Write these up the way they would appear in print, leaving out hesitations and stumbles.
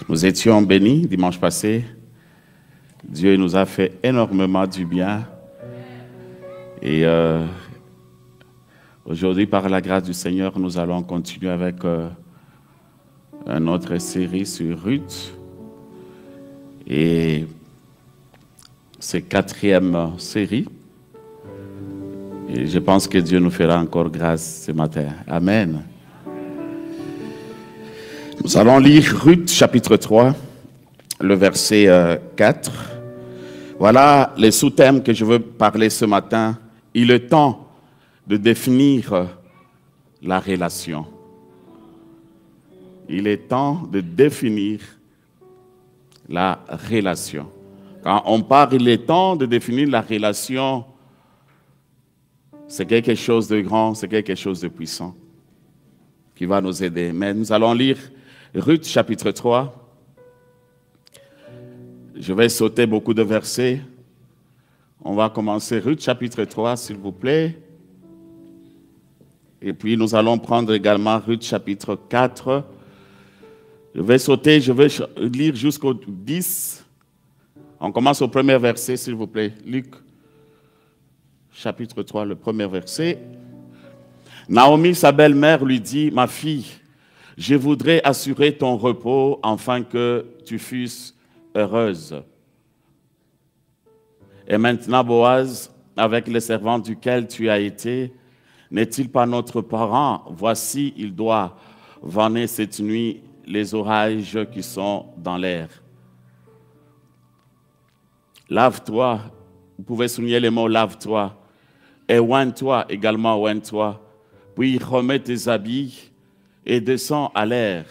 Nous étions bénis dimanche passé. Dieu nous a fait énormément du bien. Et aujourd'hui, par la grâce du Seigneur, nous allons continuer avec une autre série sur Ruth. Et c'est quatrième série. Et je pense que Dieu nous fera encore grâce ce matin. Amen. Nous allons lire Ruth chapitre 3, le verset 4. Voilà les sous-thèmes que je veux parler ce matin. Il est temps de définir la relation. Il est temps de définir la relation. Quand on parle, il est temps de définir la relation. C'est quelque chose de grand, c'est quelque chose de puissant qui va nous aider. Mais nous allons lire Ruth chapitre 3. Je vais sauter beaucoup de versets. On va commencer Ruth chapitre 3, s'il vous plaît. Et puis nous allons prendre également Ruth chapitre 4. Je vais sauter, je vais lire jusqu'au 10. On commence au premier verset, s'il vous plaît. Luc chapitre 3, le premier verset. Naomi, sa belle-mère, lui dit, « Ma fille, je voudrais assurer ton repos afin que tu fusses heureuse. » Et maintenant, Boaz, avec les servants duquel tu as été, n'est-il pas notre parent? Voici, il doit vanner cette nuit les orages qui sont dans l'air. Lave-toi, vous pouvez souligner les mots lave-toi, et oigne-toi également, oigne-toi, puis remets tes habits et descends à l'air.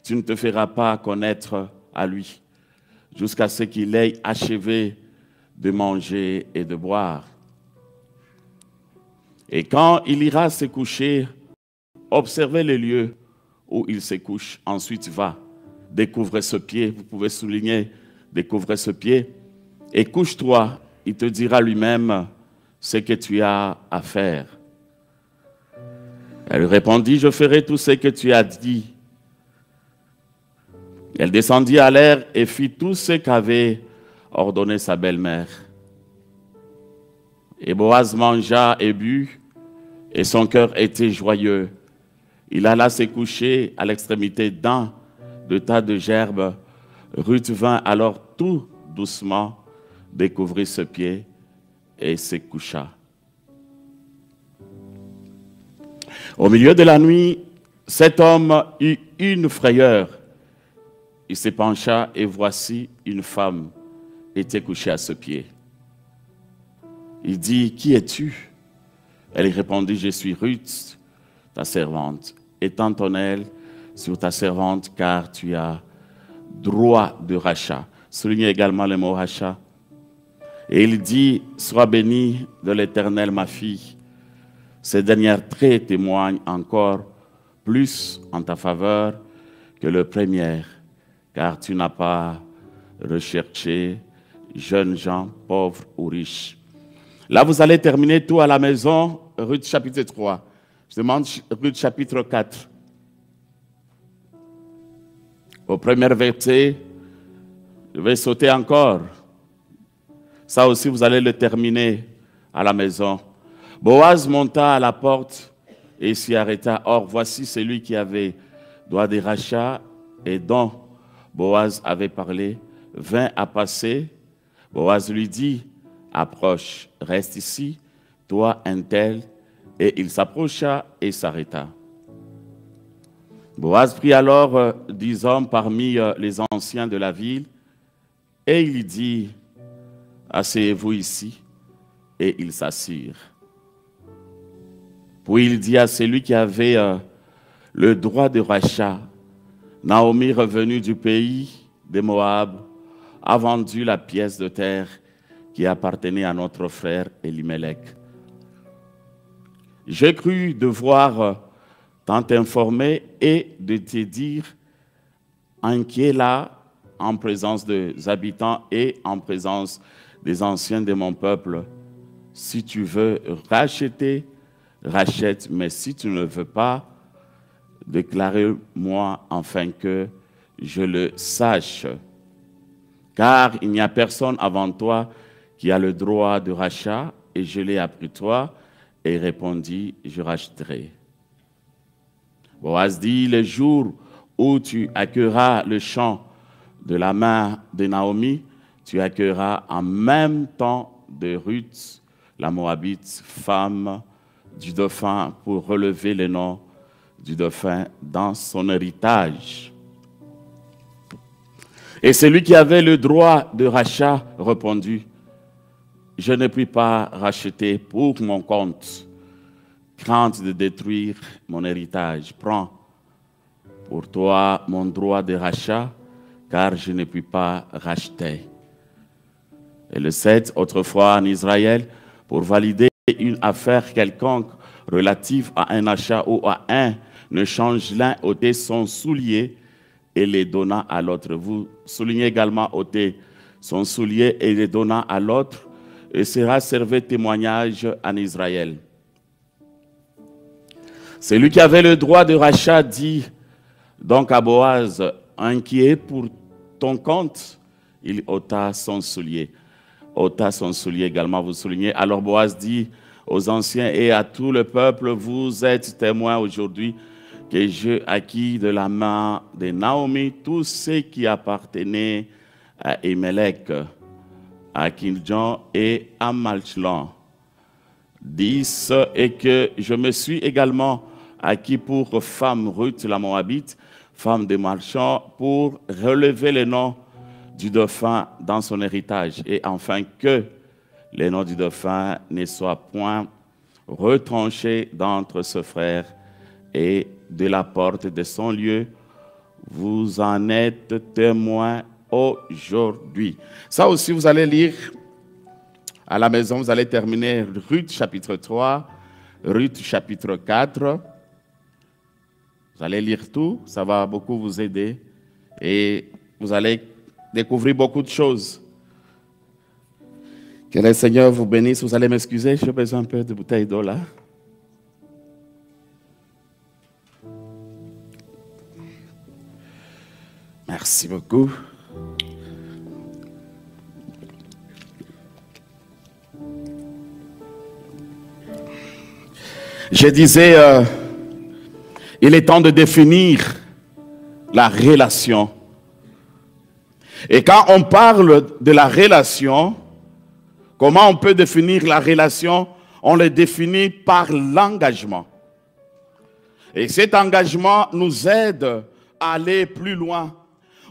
Tu ne te feras pas connaître à lui, jusqu'à ce qu'il ait achevé de manger et de boire. Et quand il ira se coucher, observez les lieux où il se couche. Ensuite, va, découvre ce pied. Vous pouvez souligner, découvre ce pied. Et couche-toi, il te dira lui-même ce que tu as à faire. Elle répondit, je ferai tout ce que tu as dit. Elle descendit à l'air et fit tout ce qu'avait ordonné sa belle-mère. Et Boaz mangea et but, et son cœur était joyeux. Il alla se coucher à l'extrémité d'un tas de gerbes. Ruth vint alors tout doucement découvrir ce pied et se coucha. Au milieu de la nuit, cet homme eut une frayeur. Il se pencha et voici une femme était couchée à ce pied. Il dit, « Qui es-tu » Elle répondit, « Je suis Ruth, ta servante. Étends ton aile sur ta servante, car tu as droit de rachat. » Soulignez également le mot rachat. Et il dit, « Sois bénie de l'Éternel, ma fille. Ces derniers traits témoignent encore plus en ta faveur que le premier, car tu n'as pas recherché jeunes gens, pauvres ou riches. » Là, vous allez terminer tout à la maison, Ruth chapitre 3. Je demande Ruth chapitre 4. Au premier verset, je vais sauter encore. Ça aussi, vous allez le terminer à la maison. Boaz monta à la porte et s'y arrêta. Or, voici celui qui avait droit de rachat et dont Boaz avait parlé, vint à passer. Boaz lui dit, « Approche, reste ici, toi un tel. » Et il s'approcha et s'arrêta. Boaz prit alors 10 hommes parmi les anciens de la ville et il dit, « Asseyez-vous ici. » Et ils s'assirent. Puis il dit à celui qui avait le droit de rachat, « Naomi, revenue du pays de Moab, a vendu la pièce de terre qui appartenait à notre frère Elimelech. J'ai cru devoir t'en informer et de te dire en qui est là, en présence des habitants et en présence des anciens de mon peuple. Si tu veux racheter, rachète, mais si tu ne le veux pas, déclarez-moi afin que je le sache. Car il n'y a personne avant toi qui a le droit de rachat, et je l'ai appris toi, et répondit, je racheterai. Boaz dit, le jour où tu accueilleras le champ de la main de Naomi, tu accueilleras en même temps de Ruth, la Moabite, femme du dauphin, pour relever le nom du dauphin dans son héritage. Et celui qui avait le droit de rachat répondit, je ne puis pas racheter pour mon compte, crainte de détruire mon héritage. Prends pour toi mon droit de rachat, car je ne puis pas racheter. Et le 7, autrefois en Israël, pour valider une affaire quelconque relative à un achat ou à un échange, l'un ôtait son soulier et les donna à l'autre. Vous soulignez également ôter son soulier et les donna à l'autre, et sera servi témoignage en Israël. Celui qui avait le droit de rachat dit donc à Boaz, inquiet pour ton compte, il ôta son soulier. Ôta son soulier également, vous soulignez. Alors Boaz dit aux anciens et à tout le peuple, vous êtes témoins aujourd'hui que j'ai acquis de la main de Naomi tout ce qui appartenait à Emelec, à Kiljon et à Malchlon. 10, et que je me suis également acquis pour femme Ruth la Moabite, femme de Malchlon, pour relever le nom du dauphin dans son héritage, et enfin que le nom du dauphin ne soit point retranché d'entre ses frères et de la porte de son lieu. Vous en êtes témoins aujourd'hui. Ça aussi, vous allez lire à la maison, vous allez terminer Ruth chapitre 3, Ruth chapitre 4. Vous allez lire tout, ça va beaucoup vous aider et vous allez découvrir beaucoup de choses. Que le Seigneur vous bénisse. Vous allez m'excuser, j'ai besoin un peu de bouteille d'eau là. Merci beaucoup. Je disais, il est temps de définir la relation. Et quand on parle de la relation, comment on peut définir la relation? On le définit par l'engagement. Et cet engagement nous aide à aller plus loin.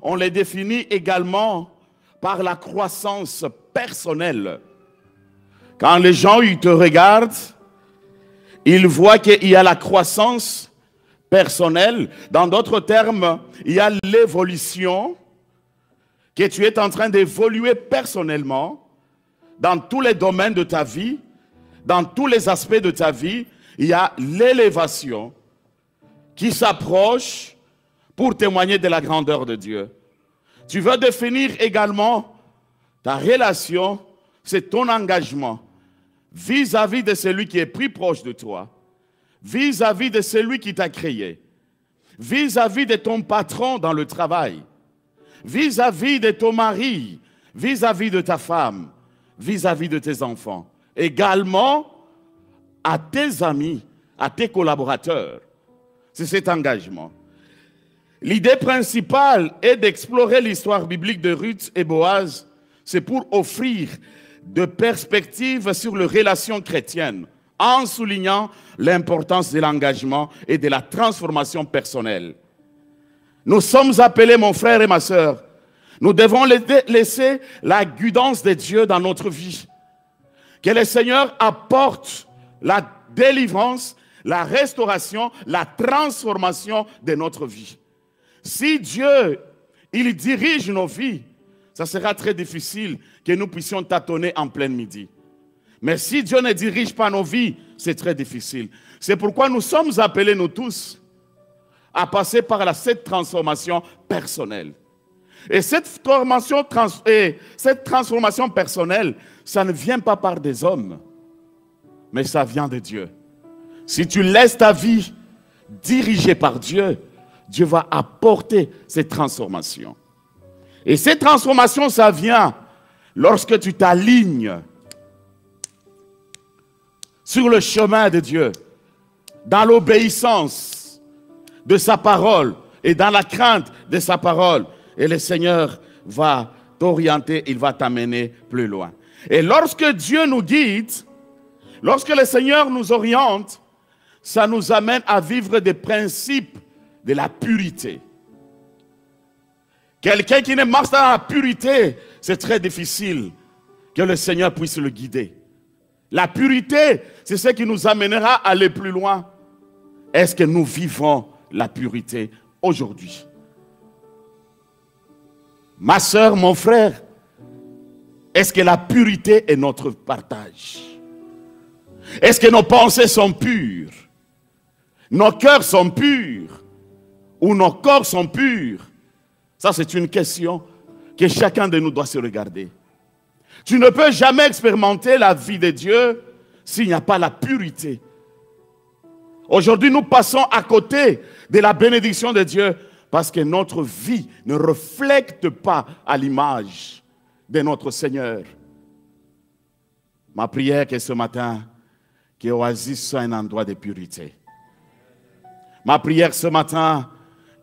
On le définit également par la croissance personnelle. Quand les gens ils te regardent, ils voient qu'il y a la croissance personnelle. Dans d'autres termes, il y a l'évolution, que tu es en train d'évoluer personnellement dans tous les domaines de ta vie, dans tous les aspects de ta vie. Il y a l'élévation qui s'approche pour témoigner de la grandeur de Dieu. Tu veux définir également ta relation, c'est ton engagement vis-à-vis de celui qui est plus proche de toi, vis-à-vis de celui qui t'a créé, vis-à-vis de ton patron dans le travail, vis-à-vis de ton mari, vis-à-vis de ta femme, vis-à-vis de tes enfants, également à tes amis, à tes collaborateurs. C'est cet engagement. L'idée principale est d'explorer l'histoire biblique de Ruth et Boaz. C'est pour offrir de perspectives sur les relations chrétiennes, en soulignant l'importance de l'engagement et de la transformation personnelle. Nous sommes appelés, mon frère et ma sœur, nous devons laisser la guidance de Dieu dans notre vie. Que le Seigneur apporte la délivrance, la restauration, la transformation de notre vie. Si Dieu, il dirige nos vies, ça sera très difficile que nous puissions tâtonner en plein midi. Mais si Dieu ne dirige pas nos vies, c'est très difficile. C'est pourquoi nous sommes appelés, nous tous, à passer par cette transformation personnelle. Et cette transformation personnelle, ça ne vient pas par des hommes, mais ça vient de Dieu. Si tu laisses ta vie dirigée par Dieu, Dieu va apporter ces transformations. Et ces transformations, ça vient lorsque tu t'alignes sur le chemin de Dieu, dans l'obéissance de sa parole et dans la crainte de sa parole. Et le Seigneur va t'orienter, il va t'amener plus loin. Et lorsque Dieu nous guide, lorsque le Seigneur nous oriente, ça nous amène à vivre des principes de la pureté. Quelqu'un qui ne marche dans la pureté, c'est très difficile que le Seigneur puisse le guider. La pureté, c'est ce qui nous amènera à aller plus loin. Est-ce que nous vivons la pureté aujourd'hui? Ma soeur, mon frère, est-ce que la pureté est notre partage? Est-ce que nos pensées sont pures? Nos cœurs sont purs? Ou nos corps sont purs? Ça, c'est une question que chacun de nous doit se regarder. Tu ne peux jamais expérimenter la vie de Dieu s'il n'y a pas la pureté. Aujourd'hui, nous passons à côté de la bénédiction de Dieu parce que notre vie ne reflète pas à l'image de notre Seigneur. Ma prière est que ce matin, que Oasis soit un endroit de pureté. Ma prière ce matin,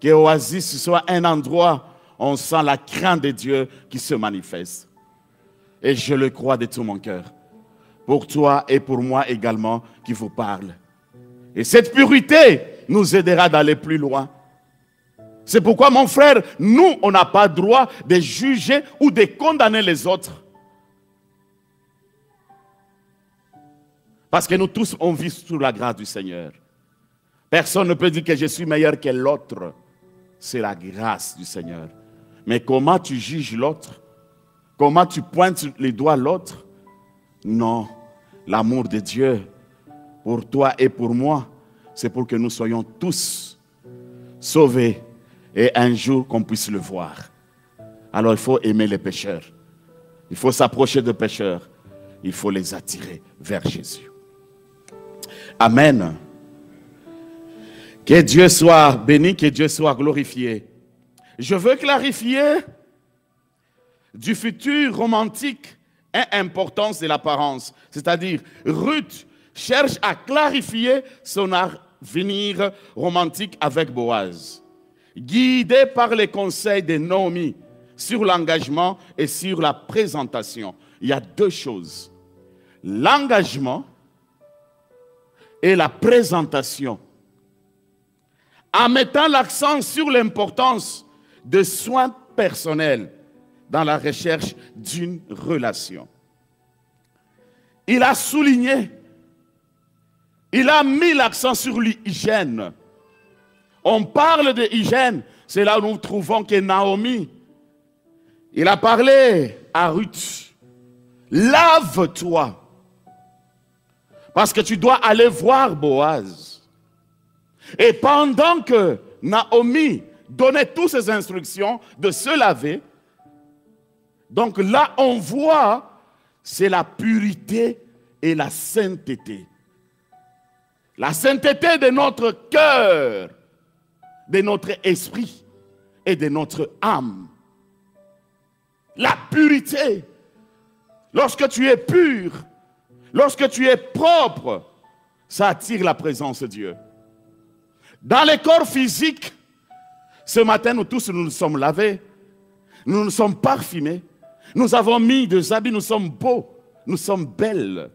que Oasis soit un endroit où on sent la crainte de Dieu qui se manifeste. Et je le crois de tout mon cœur. Pour toi et pour moi également qui vous parle. Et cette pureté nous aidera d'aller plus loin. C'est pourquoi, mon frère, nous, on n'a pas droit de juger ou de condamner les autres. Parce que nous tous, on vit sous la grâce du Seigneur. Personne ne peut dire que je suis meilleur que l'autre. C'est la grâce du Seigneur. Mais comment tu juges l'autre? Comment tu pointes les doigts à l'autre? Non, l'amour de Dieu pour toi et pour moi, c'est pour que nous soyons tous sauvés et un jour qu'on puisse le voir. Alors il faut aimer les pécheurs. Il faut s'approcher de pécheurs. Il faut les attirer vers Jésus. Amen. Que Dieu soit béni, que Dieu soit glorifié. Je veux clarifier du futur romantique et importance de l'apparence. C'est-à-dire, Ruth cherche à clarifier son avenir romantique avec Boaz. Guidée par les conseils de Naomi sur l'engagement et sur la présentation. Il y a deux choses. L'engagement et la présentation. En mettant l'accent sur l'importance de soins personnels dans la recherche d'une relation. Il a souligné, il a mis l'accent sur l'hygiène. On parle de hygiène, c'est là où nous trouvons que Naomi, il a parlé à Ruth, lave-toi, parce que tu dois aller voir Boaz. Et pendant que Naomi donnait toutes ses instructions de se laver, donc là on voit, c'est la pureté et la sainteté. La sainteté de notre cœur, de notre esprit et de notre âme. La pureté. Lorsque tu es pur, lorsque tu es propre, ça attire la présence de Dieu. Dans les corps physiques, ce matin, nous tous nous sommes lavés, nous nous sommes parfumés, nous avons mis des habits, nous sommes beaux, nous sommes belles.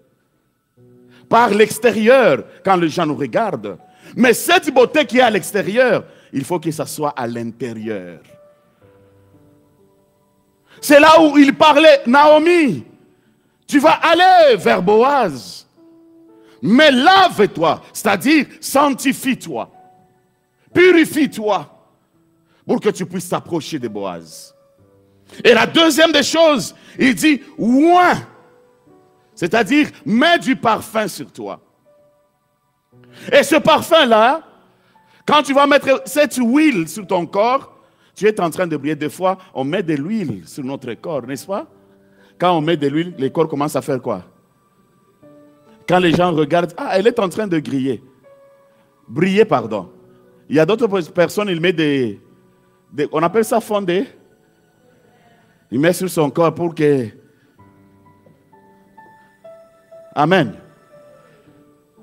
Par l'extérieur, quand les gens nous regardent. Mais cette beauté qui est à l'extérieur, il faut que ça soit à l'intérieur. C'est là où il parlait, Naomi, tu vas aller vers Boaz, mais lave-toi, c'est-à-dire sanctifie-toi, purifie-toi, pour que tu puisses t'approcher de Boaz. Et la deuxième des choses, il dit, oint, c'est-à-dire mets du parfum sur toi. Et ce parfum-là, quand tu vas mettre cette huile sur ton corps, tu es en train de briller. Des fois, on met de l'huile sur notre corps, n'est-ce pas? Quand on met de l'huile, le corps commence à faire quoi? Quand les gens regardent, ah, elle est en train de griller. Briller, pardon. Il y a d'autres personnes, ils mettent on appelle ça fondé. Il met sur son corps pour que... Amen.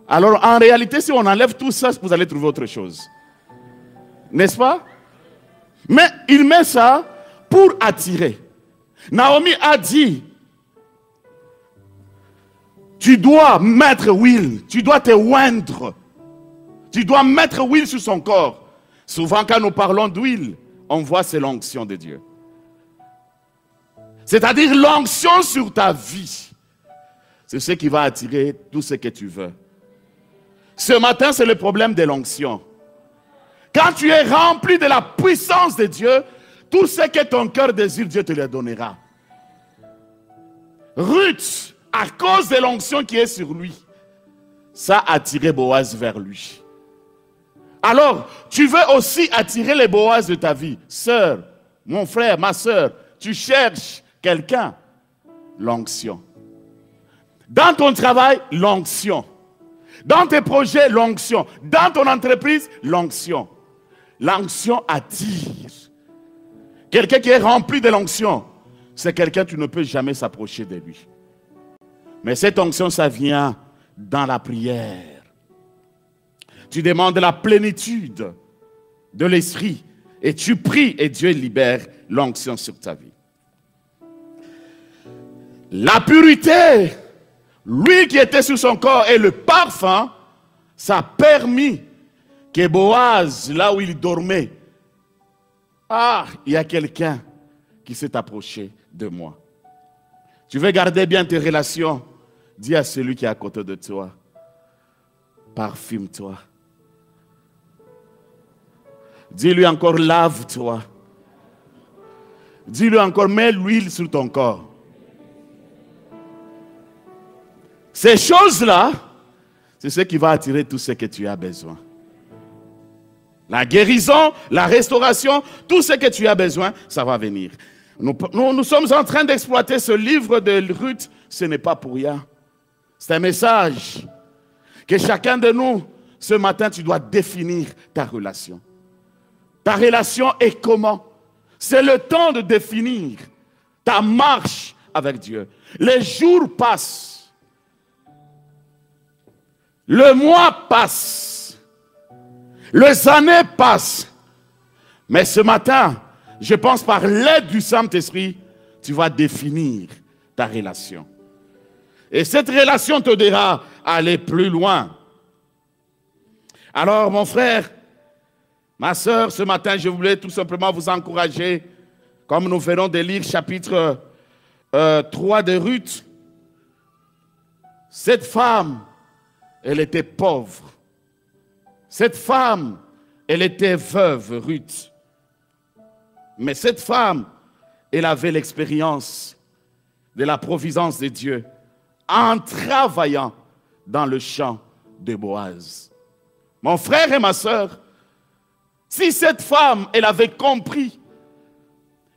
Alors, en réalité, si on enlève tout ça, vous allez trouver autre chose. N'est-ce pas? Mais il met ça pour attirer. Naomi a dit, tu dois mettre huile, tu dois te oindre. Tu dois mettre huile sur son corps. Souvent, quand nous parlons d'huile, on voit c'est l'onction de Dieu. C'est-à-dire l'onction sur ta vie. C'est ce qui va attirer tout ce que tu veux. Ce matin, c'est le problème de l'onction. Quand tu es rempli de la puissance de Dieu, tout ce que ton cœur désire, Dieu te le donnera. Ruth, à cause de l'onction qui est sur lui, ça a attiré Boaz vers lui. Alors, tu veux aussi attirer les Boaz de ta vie. Sœur, mon frère, ma sœur, tu cherches quelqu'un, l'onction. Dans ton travail, l'onction. Dans tes projets, l'onction. Dans ton entreprise, l'onction. L'onction attire. Quelqu'un qui est rempli de l'onction, c'est quelqu'un que tu ne peux jamais s'approcher de lui. Mais cette onction, ça vient dans la prière. Tu demandes la plénitude de l'esprit et tu pries et Dieu libère l'onction sur ta vie. La pureté, lui qui était sur son corps et le parfum, ça a permis que Boaz, là où il dormait, il y a quelqu'un qui s'est approché de moi. Tu veux garder bien tes relations, dis à celui qui est à côté de toi, parfume-toi. Dis-lui encore, lave-toi. Dis-lui encore, mets l'huile sur ton corps. Ces choses-là, c'est ce qui va attirer tout ce que tu as besoin. La guérison, la restauration, tout ce que tu as besoin, ça va venir. Nous sommes en train d'exploiter ce livre de Ruth, ce n'est pas pour rien. C'est un message que chacun de nous, ce matin, tu dois définir ta relation. Ta relation est comment? C'est le temps de définir ta marche avec Dieu. Les jours passent. Le mois passe. Les années passent. Mais ce matin, je pense par l'aide du Saint-Esprit, tu vas définir ta relation. Et cette relation te dira aller plus loin. Alors mon frère, ma soeur, ce matin, je voulais tout simplement vous encourager, comme nous venons de lire chapitre 3 de Ruth. Cette femme, elle était pauvre. Cette femme, elle était veuve, Ruth. Mais cette femme, elle avait l'expérience de la providence de Dieu en travaillant dans le champ de Boaz. Mon frère et ma soeur, si cette femme, elle avait compris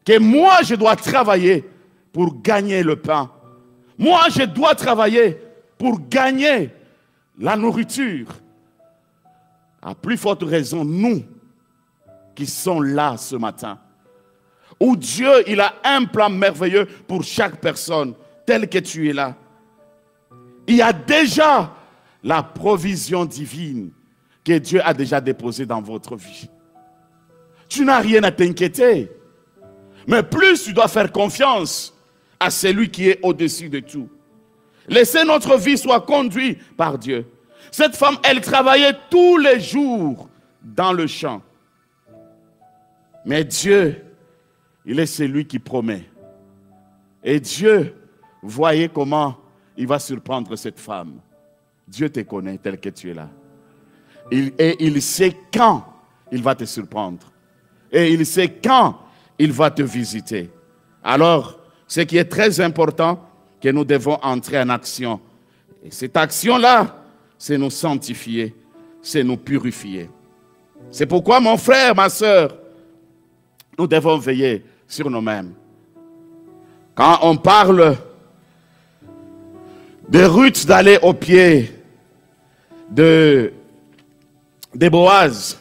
que moi, je dois travailler pour gagner le pain. Moi, je dois travailler pour gagner la nourriture. À plus forte raison, nous qui sommes là ce matin, où Dieu, il a un plan merveilleux pour chaque personne, tel que tu es là. Il y a déjà la provision divine que Dieu a déjà déposée dans votre vie. Tu n'as rien à t'inquiéter. Mais plus tu dois faire confiance à celui qui est au-dessus de tout. Laissez notre vie soit conduite par Dieu. Cette femme, elle travaillait tous les jours dans le champ. Mais Dieu, il est celui qui promet. Et Dieu, voyez comment il va surprendre cette femme. Dieu te connaît tel que tu es là. Et il sait quand il va te surprendre. Et il sait quand il va te visiter. Alors, ce qui est très important, que nous devons entrer en action. Et cette action-là, c'est nous sanctifier, c'est nous purifier. C'est pourquoi, mon frère, ma soeur, nous devons veiller sur nous-mêmes. Quand on parle de Ruth d'aller au pied de Boaz,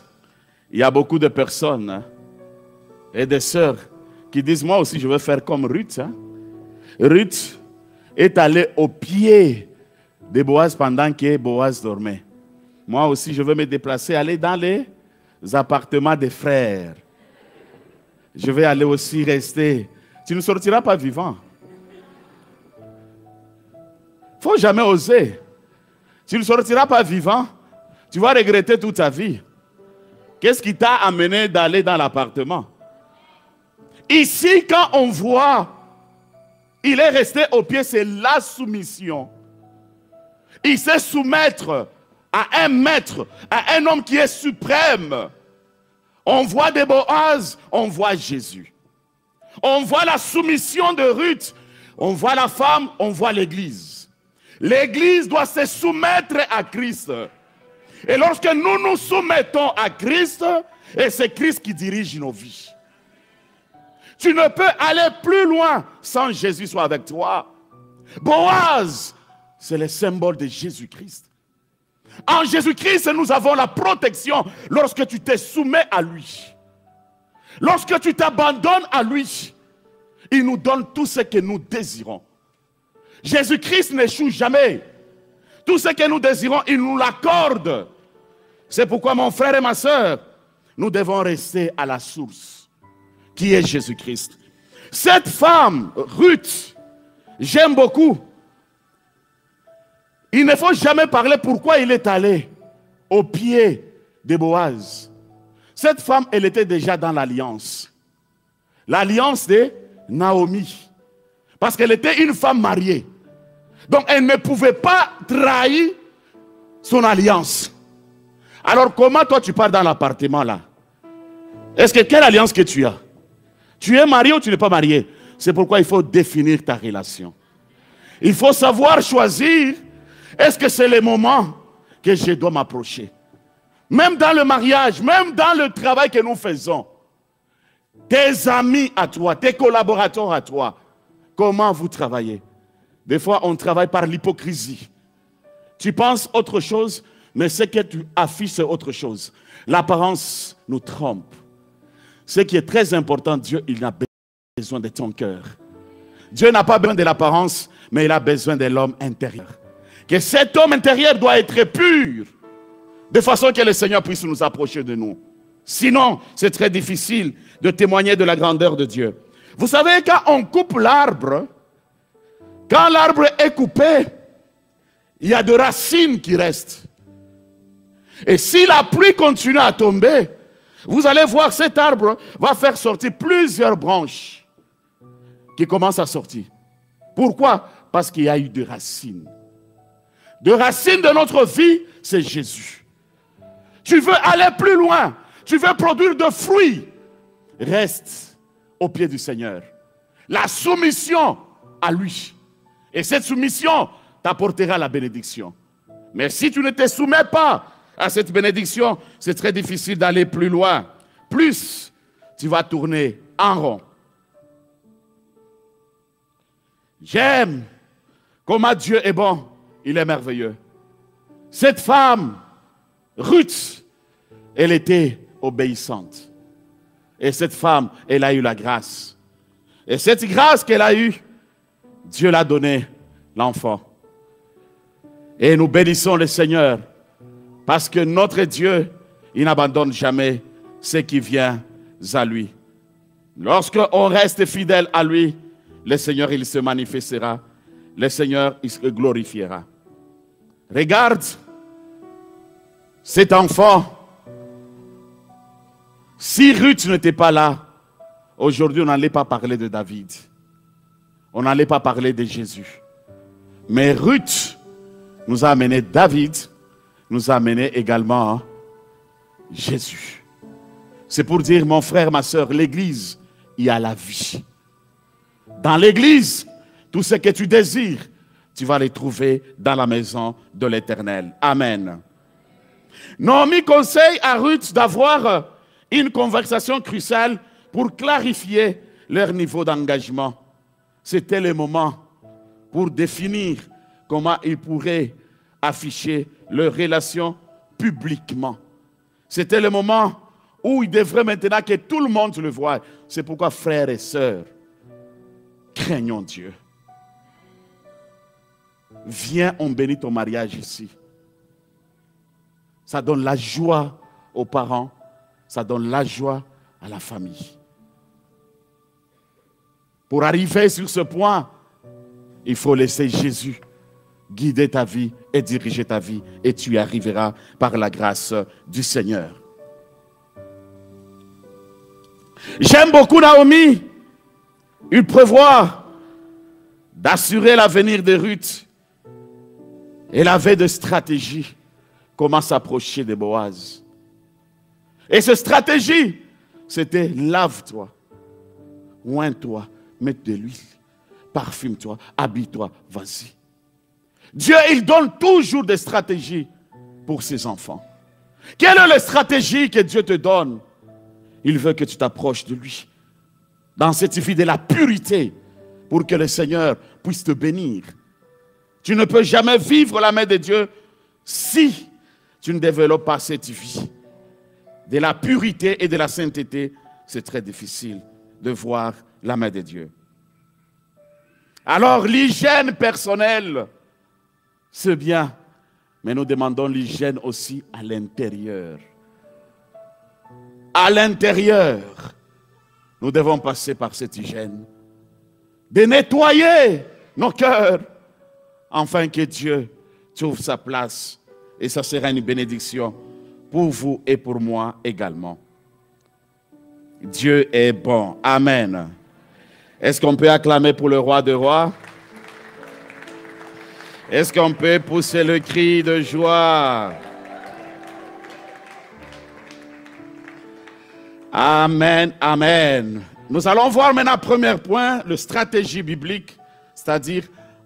Il y a beaucoup de personnes hein, et des sœurs qui disent, moi aussi je veux faire comme Ruth. Hein. Ruth est allée au pied de Boaz pendant que Boaz dormait. Moi aussi je veux me déplacer, aller dans les appartements des frères. Je vais aller aussi rester. Tu ne sortiras pas vivant. Il ne faut jamais oser. Tu ne sortiras pas vivant. Tu vas regretter toute ta vie. Qu'est-ce qui t'a amené d'aller dans l'appartement? Ici, quand on voit, il est resté au pied, c'est la soumission. Il sait soumettre à un maître, à un homme qui est suprême. On voit des Boaz, on voit Jésus. On voit la soumission de Ruth, on voit la femme, on voit l'Église. L'Église doit se soumettre à Christ. Et lorsque nous nous soumettons à Christ, et c'est Christ qui dirige nos vies. Tu ne peux aller plus loin sans Jésus soit avec toi. Boaz, c'est le symbole de Jésus-Christ. En Jésus-Christ, nous avons la protection lorsque tu te soumets à lui. Lorsque tu t'abandonnes à lui, il nous donne tout ce que nous désirons. Jésus-Christ n'échoue jamais. Tout ce que nous désirons, il nous l'accorde. C'est pourquoi mon frère et ma soeur, nous devons rester à la source, qui est Jésus-Christ. Cette femme, Ruth, j'aime beaucoup. Il ne faut jamais parler pourquoi il est allé au pied de Boaz. Cette femme, elle était déjà dans l'alliance. L'alliance de Naomi. Parce qu'elle était une femme mariée. Donc elle ne pouvait pas trahir son alliance. Alors comment toi tu pars dans l'appartement là? Est-ce que quelle alliance que tu as? Tu es marié ou tu n'es pas marié? C'est pourquoi il faut définir ta relation. Il faut savoir choisir. Est-ce que c'est le moment que je dois m'approcher? Même dans le mariage, même dans le travail que nous faisons. Tes amis à toi, tes collaborateurs à toi, comment vous travaillez? Des fois, on travaille par l'hypocrisie. Tu penses autre chose, mais ce que tu affiches, c'est autre chose. L'apparence nous trompe. Ce qui est très important, Dieu, il a besoin de ton cœur. Dieu n'a pas besoin de l'apparence, mais il a besoin de l'homme intérieur. Que cet homme intérieur doit être pur, de façon que le Seigneur puisse nous approcher de nous. Sinon, c'est très difficile de témoigner de la grandeur de Dieu. Vous savez, quand on coupe l'arbre, quand l'arbre est coupé, il y a des racines qui restent. Et si la pluie continue à tomber, vous allez voir cet arbre va faire sortir plusieurs branches qui commencent à sortir. Pourquoi? Parce qu'il y a eu des racines. Des racines de notre vie, c'est Jésus. Tu veux aller plus loin, tu veux produire de fruits, reste au pied du Seigneur. La soumission à lui. Et cette soumission t'apportera la bénédiction. Mais si tu ne te soumets pas à cette bénédiction, c'est très difficile d'aller plus loin. Plus tu vas tourner en rond. J'aime comment Dieu est bon, il est merveilleux. Cette femme, Ruth, elle était obéissante. Et cette femme, elle a eu la grâce. Et cette grâce qu'elle a eue, Dieu l'a donné l'enfant. Et nous bénissons le Seigneur parce que notre Dieu, il n'abandonne jamais ce qui vient à lui. Lorsqu'on reste fidèle à lui, le Seigneur, il se manifestera. Le Seigneur, il se glorifiera. Regarde cet enfant. Si Ruth n'était pas là, aujourd'hui, on n'allait pas parler de David. On n'allait pas parler de Jésus. Mais Ruth nous a amené David, nous a amené également Jésus. C'est pour dire, mon frère, ma soeur, l'église, il y a la vie. Dans l'église, tout ce que tu désires, tu vas les trouver dans la maison de l'Éternel. Amen. Naomi conseille à Ruth d'avoir une conversation cruciale pour clarifier leur niveau d'engagement. C'était le moment pour définir comment ils pourraient afficher leur relation publiquement. C'était le moment où il devrait maintenant que tout le monde le voie. C'est pourquoi, frères et sœurs, craignons Dieu. Viens, on bénit ton mariage ici. Ça donne la joie aux parents, ça donne la joie à la famille. Pour arriver sur ce point, il faut laisser Jésus guider ta vie et diriger ta vie, et tu y arriveras par la grâce du Seigneur. J'aime beaucoup Naomi. Il prévoit d'assurer l'avenir de Ruth. Elle avait des stratégies. Comment s'approcher de Boaz. Et cette stratégie, c'était lave-toi, oins-toi, mets de l'huile, parfume-toi, habille-toi, vas-y. Dieu, il donne toujours des stratégies pour ses enfants. Quelle est la stratégie que Dieu te donne? Il veut que tu t'approches de lui. Dans cette vie de la pureté, pour que le Seigneur puisse te bénir. Tu ne peux jamais vivre la main de Dieu si tu ne développes pas cette vie. De la pureté et de la sainteté, c'est très difficile de voir la main de Dieu. Alors l'hygiène personnelle, c'est bien, mais nous demandons l'hygiène aussi à l'intérieur. À l'intérieur, nous devons passer par cette hygiène, de nettoyer nos cœurs, afin que Dieu trouve sa place, et ça sera une bénédiction pour vous et pour moi également. Dieu est bon. Amen. Est-ce qu'on peut acclamer pour le roi des rois? Est-ce qu'on peut pousser le cri de joie? Amen, amen. Nous allons voir maintenant, premier point, la stratégie biblique, c'est-à-dire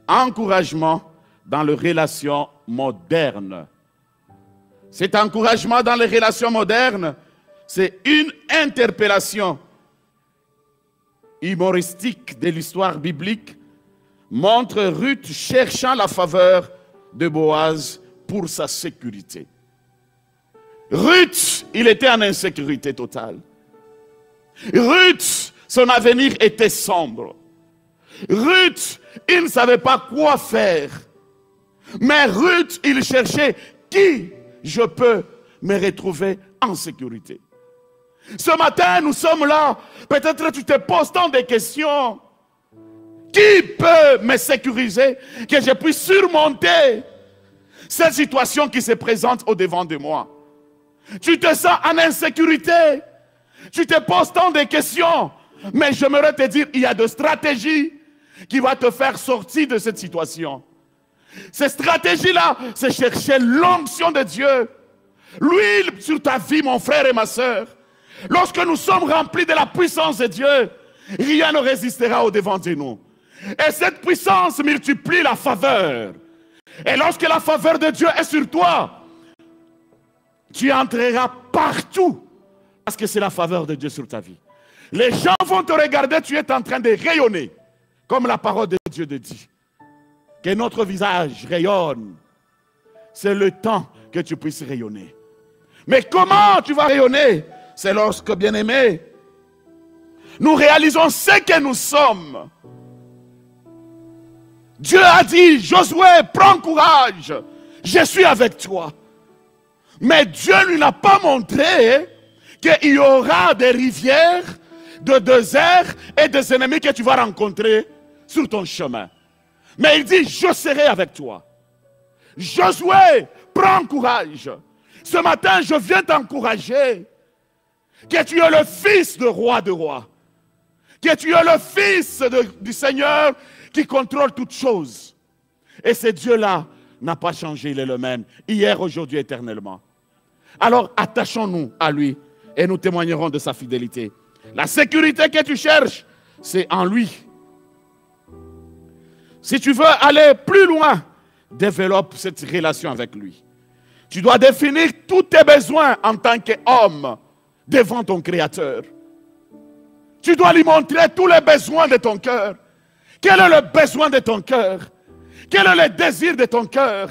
encouragement dans les relations modernes. Cet encouragement dans les relations modernes, c'est une interpellation humoristique de l'histoire biblique, montre Ruth cherchant la faveur de Boaz pour sa sécurité. Ruth, il était en insécurité totale. Ruth, son avenir était sombre. Ruth, il ne savait pas quoi faire. Mais Ruth, il cherchait qui je peux me retrouver en sécurité. Ce matin, nous sommes là. Peut-être tu te poses tant de questions. Qui peut me sécuriser, que je puisse surmonter cette situation qui se présente au-devant de moi? Tu te sens en insécurité. Tu te poses tant de questions. Mais j'aimerais te dire, il y a des stratégies qui vont te faire sortir de cette situation. Ces stratégies-là, c'est chercher l'onction de Dieu. L'huile sur ta vie, mon frère et ma soeur. Lorsque nous sommes remplis de la puissance de Dieu, rien ne résistera au-devant de nous. Et cette puissance multiplie la faveur. Et lorsque la faveur de Dieu est sur toi, tu entreras partout. Parce que c'est la faveur de Dieu sur ta vie. Les gens vont te regarder, tu es en train de rayonner. Comme la parole de Dieu te dit. Que notre visage rayonne. C'est le temps que tu puisses rayonner. Mais comment tu vas rayonner? C'est lorsque, bien-aimés, nous réalisons ce que nous sommes. Dieu a dit, Josué, prends courage, je suis avec toi. Mais Dieu ne lui a pas montré qu'il y aura des rivières, de déserts et des ennemis que tu vas rencontrer sur ton chemin. Mais il dit, je serai avec toi. Josué, prends courage. Ce matin, je viens t'encourager que tu es le fils de roi de rois. Que tu es le fils du Seigneur qui contrôle toutes choses. Et ce Dieu-là n'a pas changé, il est le même. Hier, aujourd'hui, éternellement. Alors, attachons-nous à lui et nous témoignerons de sa fidélité. La sécurité que tu cherches, c'est en lui. Si tu veux aller plus loin, développe cette relation avec lui. Tu dois définir tous tes besoins en tant qu'homme devant ton Créateur. Tu dois lui montrer tous les besoins de ton cœur. Quel est le besoin de ton cœur? Quel est le désir de ton cœur?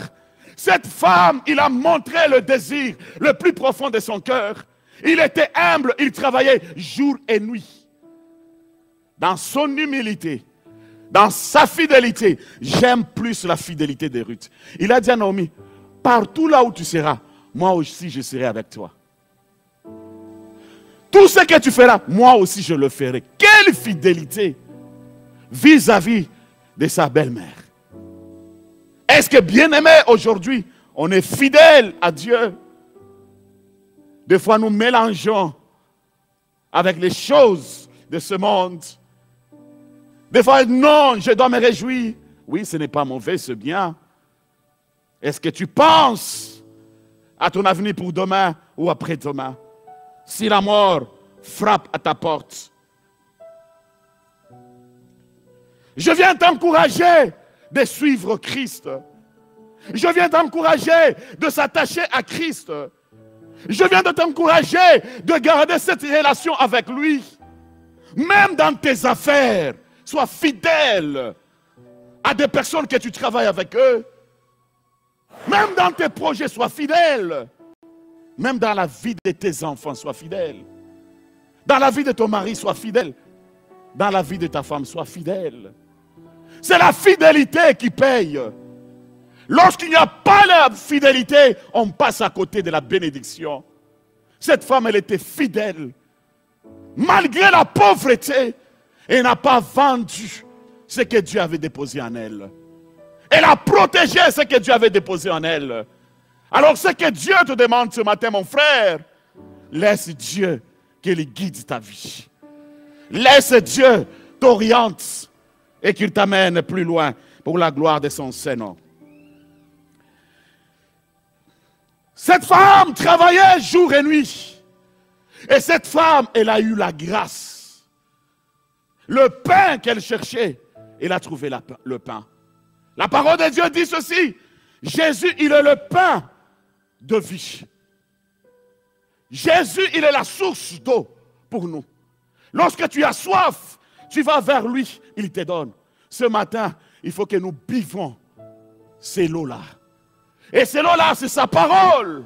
Cette femme, il a montré le désir le plus profond de son cœur. Il était humble, il travaillait jour et nuit. Dans son humilité, dans sa fidélité, j'aime plus la fidélité de Ruth. Il a dit à Naomi, partout là où tu seras, moi aussi je serai avec toi. Tout ce que tu feras, moi aussi je le ferai. Quelle fidélité vis-à-vis de sa belle-mère. Est-ce que bien aimé aujourd'hui, on est fidèle à Dieu? Des fois nous mélangeons avec les choses de ce monde. Des fois, non, je dois me réjouir. Oui, ce n'est pas mauvais, c'est bien. Est-ce que tu penses à ton avenir pour demain ou après-demain? Si la mort frappe à ta porte. Je viens t'encourager de suivre Christ. Je viens t'encourager de s'attacher à Christ. Je viens de t'encourager de garder cette relation avec lui. Même dans tes affaires, sois fidèle à des personnes que tu travailles avec eux. Même dans tes projets, sois fidèle. Même dans la vie de tes enfants, sois fidèle. Dans la vie de ton mari, sois fidèle. Dans la vie de ta femme, sois fidèle. C'est la fidélité qui paye. Lorsqu'il n'y a pas la fidélité, on passe à côté de la bénédiction. Cette femme, elle était fidèle. Malgré la pauvreté, elle n'a pas vendu ce que Dieu avait déposé en elle. Elle a protégé ce que Dieu avait déposé en elle. Alors ce que Dieu te demande ce matin, mon frère, laisse Dieu qu'il guide ta vie. Laisse Dieu t'oriente et qu'il t'amène plus loin pour la gloire de son Saint-Nom. Cette femme travaillait jour et nuit. Et cette femme, elle a eu la grâce. Le pain qu'elle cherchait, elle a trouvé le pain. La parole de Dieu dit ceci. Jésus, il est le pain de vie. Jésus, il est la source d'eau pour nous. Lorsque tu as soif, tu vas vers lui, il te donne. Ce matin, il faut que nous buvons ces lots-là. Et ces lots-là, c'est sa parole.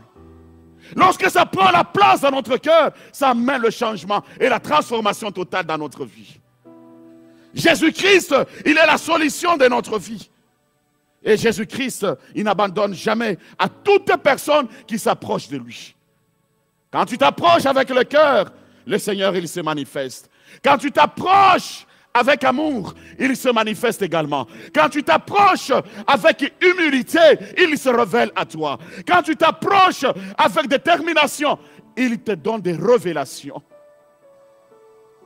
Lorsque ça prend la place dans notre cœur, ça amène le changement et la transformation totale dans notre vie. Jésus-Christ, il est la solution de notre vie. Et Jésus-Christ, il n'abandonne jamais à toute personne qui s'approche de lui. Quand tu t'approches avec le cœur, le Seigneur, il se manifeste. Quand tu t'approches avec amour, il se manifeste également. Quand tu t'approches avec humilité, il se révèle à toi. Quand tu t'approches avec détermination, il te donne des révélations.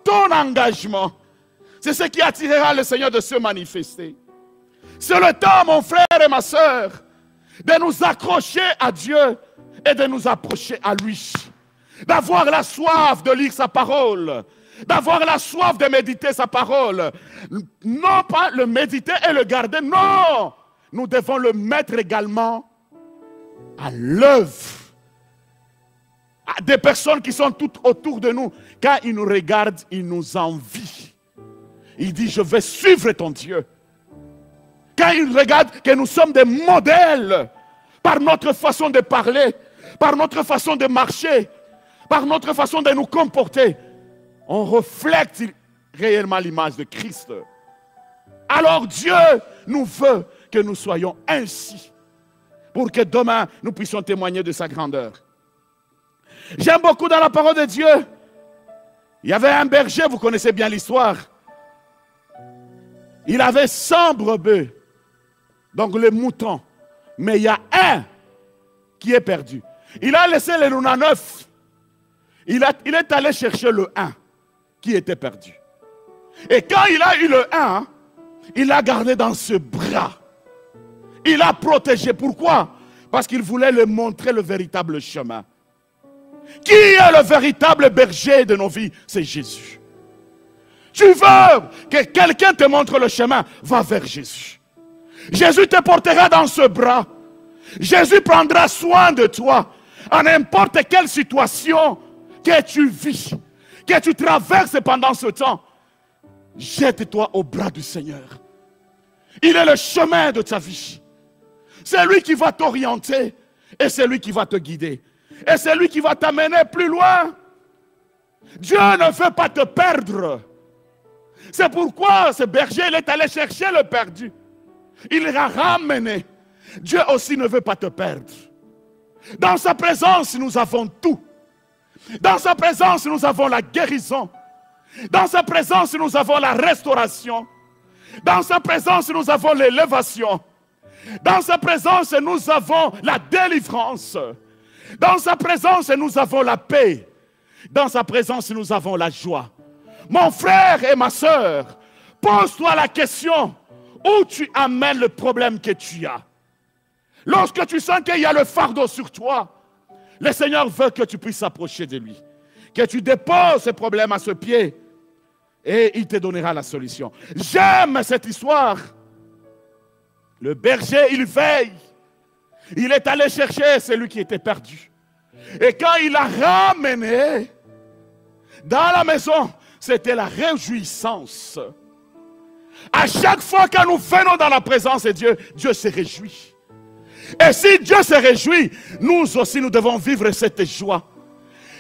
Ton engagement, c'est ce qui attirera le Seigneur de se manifester. C'est le temps, mon frère et ma soeur, de nous accrocher à Dieu et de nous approcher à lui. D'avoir la soif de lire sa parole. D'avoir la soif de méditer sa parole. Non pas le méditer et le garder, non. Nous devons le mettre également à l'œuvre. À des personnes qui sont toutes autour de nous. Quand ils nous regardent, ils nous envient. Il dit, je vais suivre ton Dieu. Quand ils regardent que nous sommes des modèles par notre façon de parler, par notre façon de marcher, par notre façon de nous comporter, on reflète réellement l'image de Christ. Alors Dieu nous veut que nous soyons ainsi, pour que demain nous puissions témoigner de sa grandeur. J'aime beaucoup dans la parole de Dieu, il y avait un berger, vous connaissez bien l'histoire. Il avait 100 brebis, donc les moutons, mais il y a un qui est perdu. Il a laissé les 99. Il est allé chercher le 1 qui était perdu. Et quand il a eu le 1, il l'a gardé dans ses bras. Il l'a protégé. Pourquoi? Parce qu'il voulait lui montrer le véritable chemin. Qui est le véritable berger de nos vies? C'est Jésus. Tu veux que quelqu'un te montre le chemin? Va vers Jésus. Jésus te portera dans ses bras. Jésus prendra soin de toi en n'importe quelle situation que tu vis, que tu traverses pendant ce temps. Jette-toi au bras du Seigneur. Il est le chemin de ta vie. C'est lui qui va t'orienter et c'est lui qui va te guider. Et c'est lui qui va t'amener plus loin Dieu ne veut pas te perdre. C'est pourquoi ce berger, il est allé chercher le perdu. Il l'a ramené. Dieu aussi ne veut pas te perdre. Dans sa présence, nous avons tout. Dans sa présence, nous avons la guérison. Dans sa présence, nous avons la restauration. Dans sa présence, nous avons l'élévation. Dans sa présence, nous avons la délivrance. Dans sa présence, nous avons la paix. Dans sa présence, nous avons la joie. Mon frère et ma soeur, pose-toi la question, où tu amènes le problème que tu as? Lorsque tu sens qu'il y a le fardeau sur toi, le Seigneur veut que tu puisses s'approcher de lui. Que tu déposes ce problème à ce pied et il te donnera la solution. J'aime cette histoire. Le berger, il veille. Il est allé chercher celui qui était perdu. Et quand il l'a ramené dans la maison, c'était la réjouissance. À chaque fois que nous venons dans la présence de Dieu, Dieu se réjouit. Et si Dieu se réjouit, nous aussi nous devons vivre cette joie.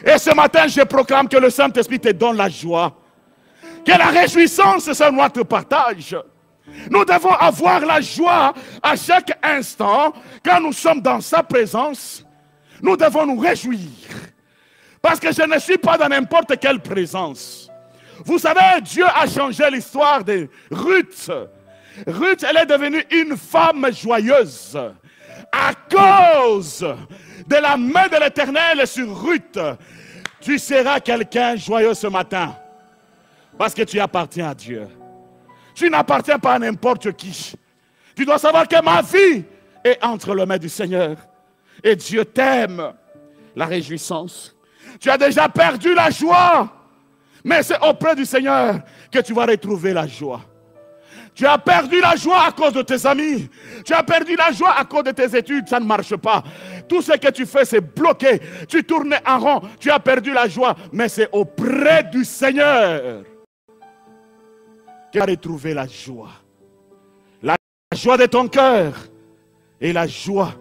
Et ce matin, je proclame que le Saint-Esprit te donne la joie. Que la réjouissance soit notre partage. Nous devons avoir la joie à chaque instant quand nous sommes dans sa présence. Nous devons nous réjouir. Parce que je ne suis pas dans n'importe quelle présence. Vous savez, Dieu a changé l'histoire de Ruth. Ruth, elle est devenue une femme joyeuse. À cause de la main de l'Éternel sur Ruth, tu seras quelqu'un joyeux ce matin. Parce que tu appartiens à Dieu. Tu n'appartiens pas à n'importe qui. Tu dois savoir que ma vie est entre les mains du Seigneur. Et Dieu t'aime. La réjouissance. Tu as déjà perdu la joie. Mais c'est auprès du Seigneur que tu vas retrouver la joie. Tu as perdu la joie à cause de tes amis. Tu as perdu la joie à cause de tes études. Ça ne marche pas. Tout ce que tu fais, c'est bloqué. Tu tournes en rond. Tu as perdu la joie. Mais c'est auprès du Seigneur que tu vas retrouver la joie. La joie de ton cœur et la joie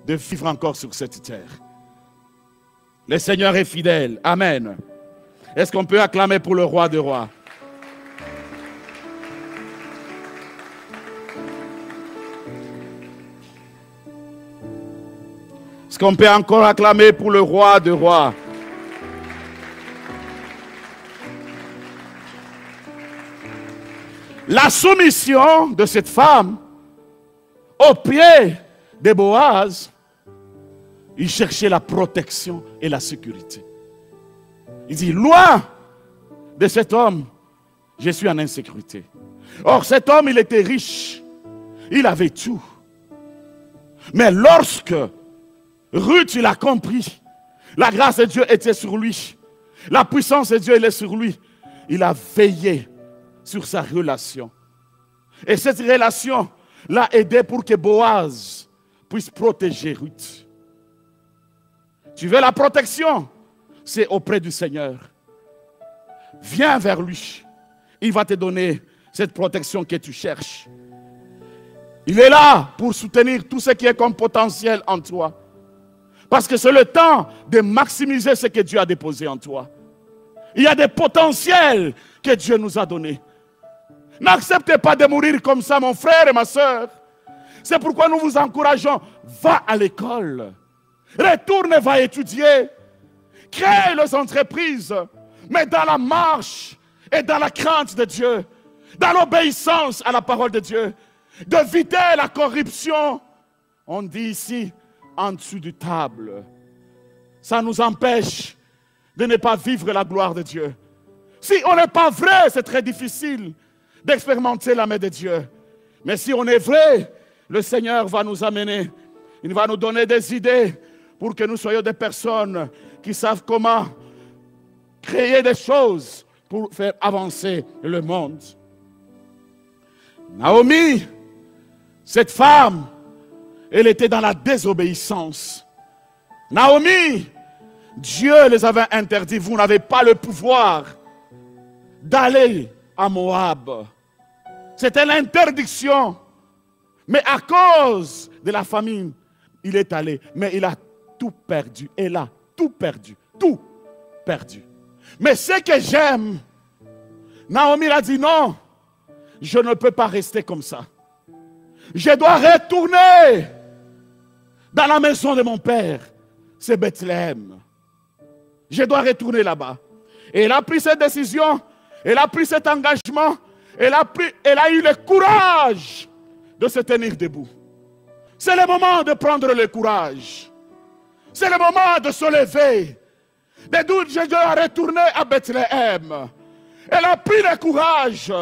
de vivre encore sur cette terre. Le Seigneur est fidèle. Amen. Est-ce qu'on peut acclamer pour le roi des rois? Est-ce qu'on peut encore acclamer pour le roi des rois? La soumission de cette femme au pied de Boaz, il cherchait la protection et la sécurité. Il dit, loin de cet homme, je suis en insécurité. Or, cet homme, il était riche. Il avait tout. Mais lorsque Ruth, il a compris, la grâce de Dieu était sur lui. La puissance de Dieu, elle est sur lui. Il a veillé sur sa relation. Et cette relation l'a aidé pour que Boaz puisse protéger Ruth. Tu veux la protection? C'est auprès du Seigneur. Viens vers lui. Il va te donner cette protection que tu cherches. Il est là pour soutenir tout ce qui est comme potentiel en toi. Parce que c'est le temps de maximiser ce que Dieu a déposé en toi. Il y a des potentiels que Dieu nous a donnés. N'acceptez pas de mourir comme ça, mon frère et ma soeur. C'est pourquoi nous vous encourageons. Va à l'école. Retourne, va étudier. Crée les entreprises. Mais dans la marche et dans la crainte de Dieu. Dans l'obéissance à la parole de Dieu. D'éviter la corruption. On dit ici, en dessous du table. Ça nous empêche de ne pas vivre la gloire de Dieu. Si on n'est pas vrai, c'est très difficile d'expérimenter la main de Dieu. Mais si on est vrai, le Seigneur va nous amener. Il va nous donner des idées pour que nous soyons des personnes qui savent comment créer des choses pour faire avancer le monde. Naomi, cette femme, elle était dans la désobéissance. Naomi, Dieu les avait interdits. Vous n'avez pas le pouvoir d'aller à Moab. C'était l'interdiction. Mais à cause de la famine, il est allé. Mais il a tout perdu. Elle a tout perdu. Tout perdu. Mais ce que j'aime, Naomi a dit non, je ne peux pas rester comme ça. Je dois retourner dans la maison de mon père. C'est Bethléem. Je dois retourner là-bas. Et elle a pris cette décision, elle a pris cet engagement, elle a eu le courage de se tenir debout. C'est le moment de prendre le courage. C'est le moment de se lever. De doute, je dois retourner à Bethléem. Elle a pris le courage.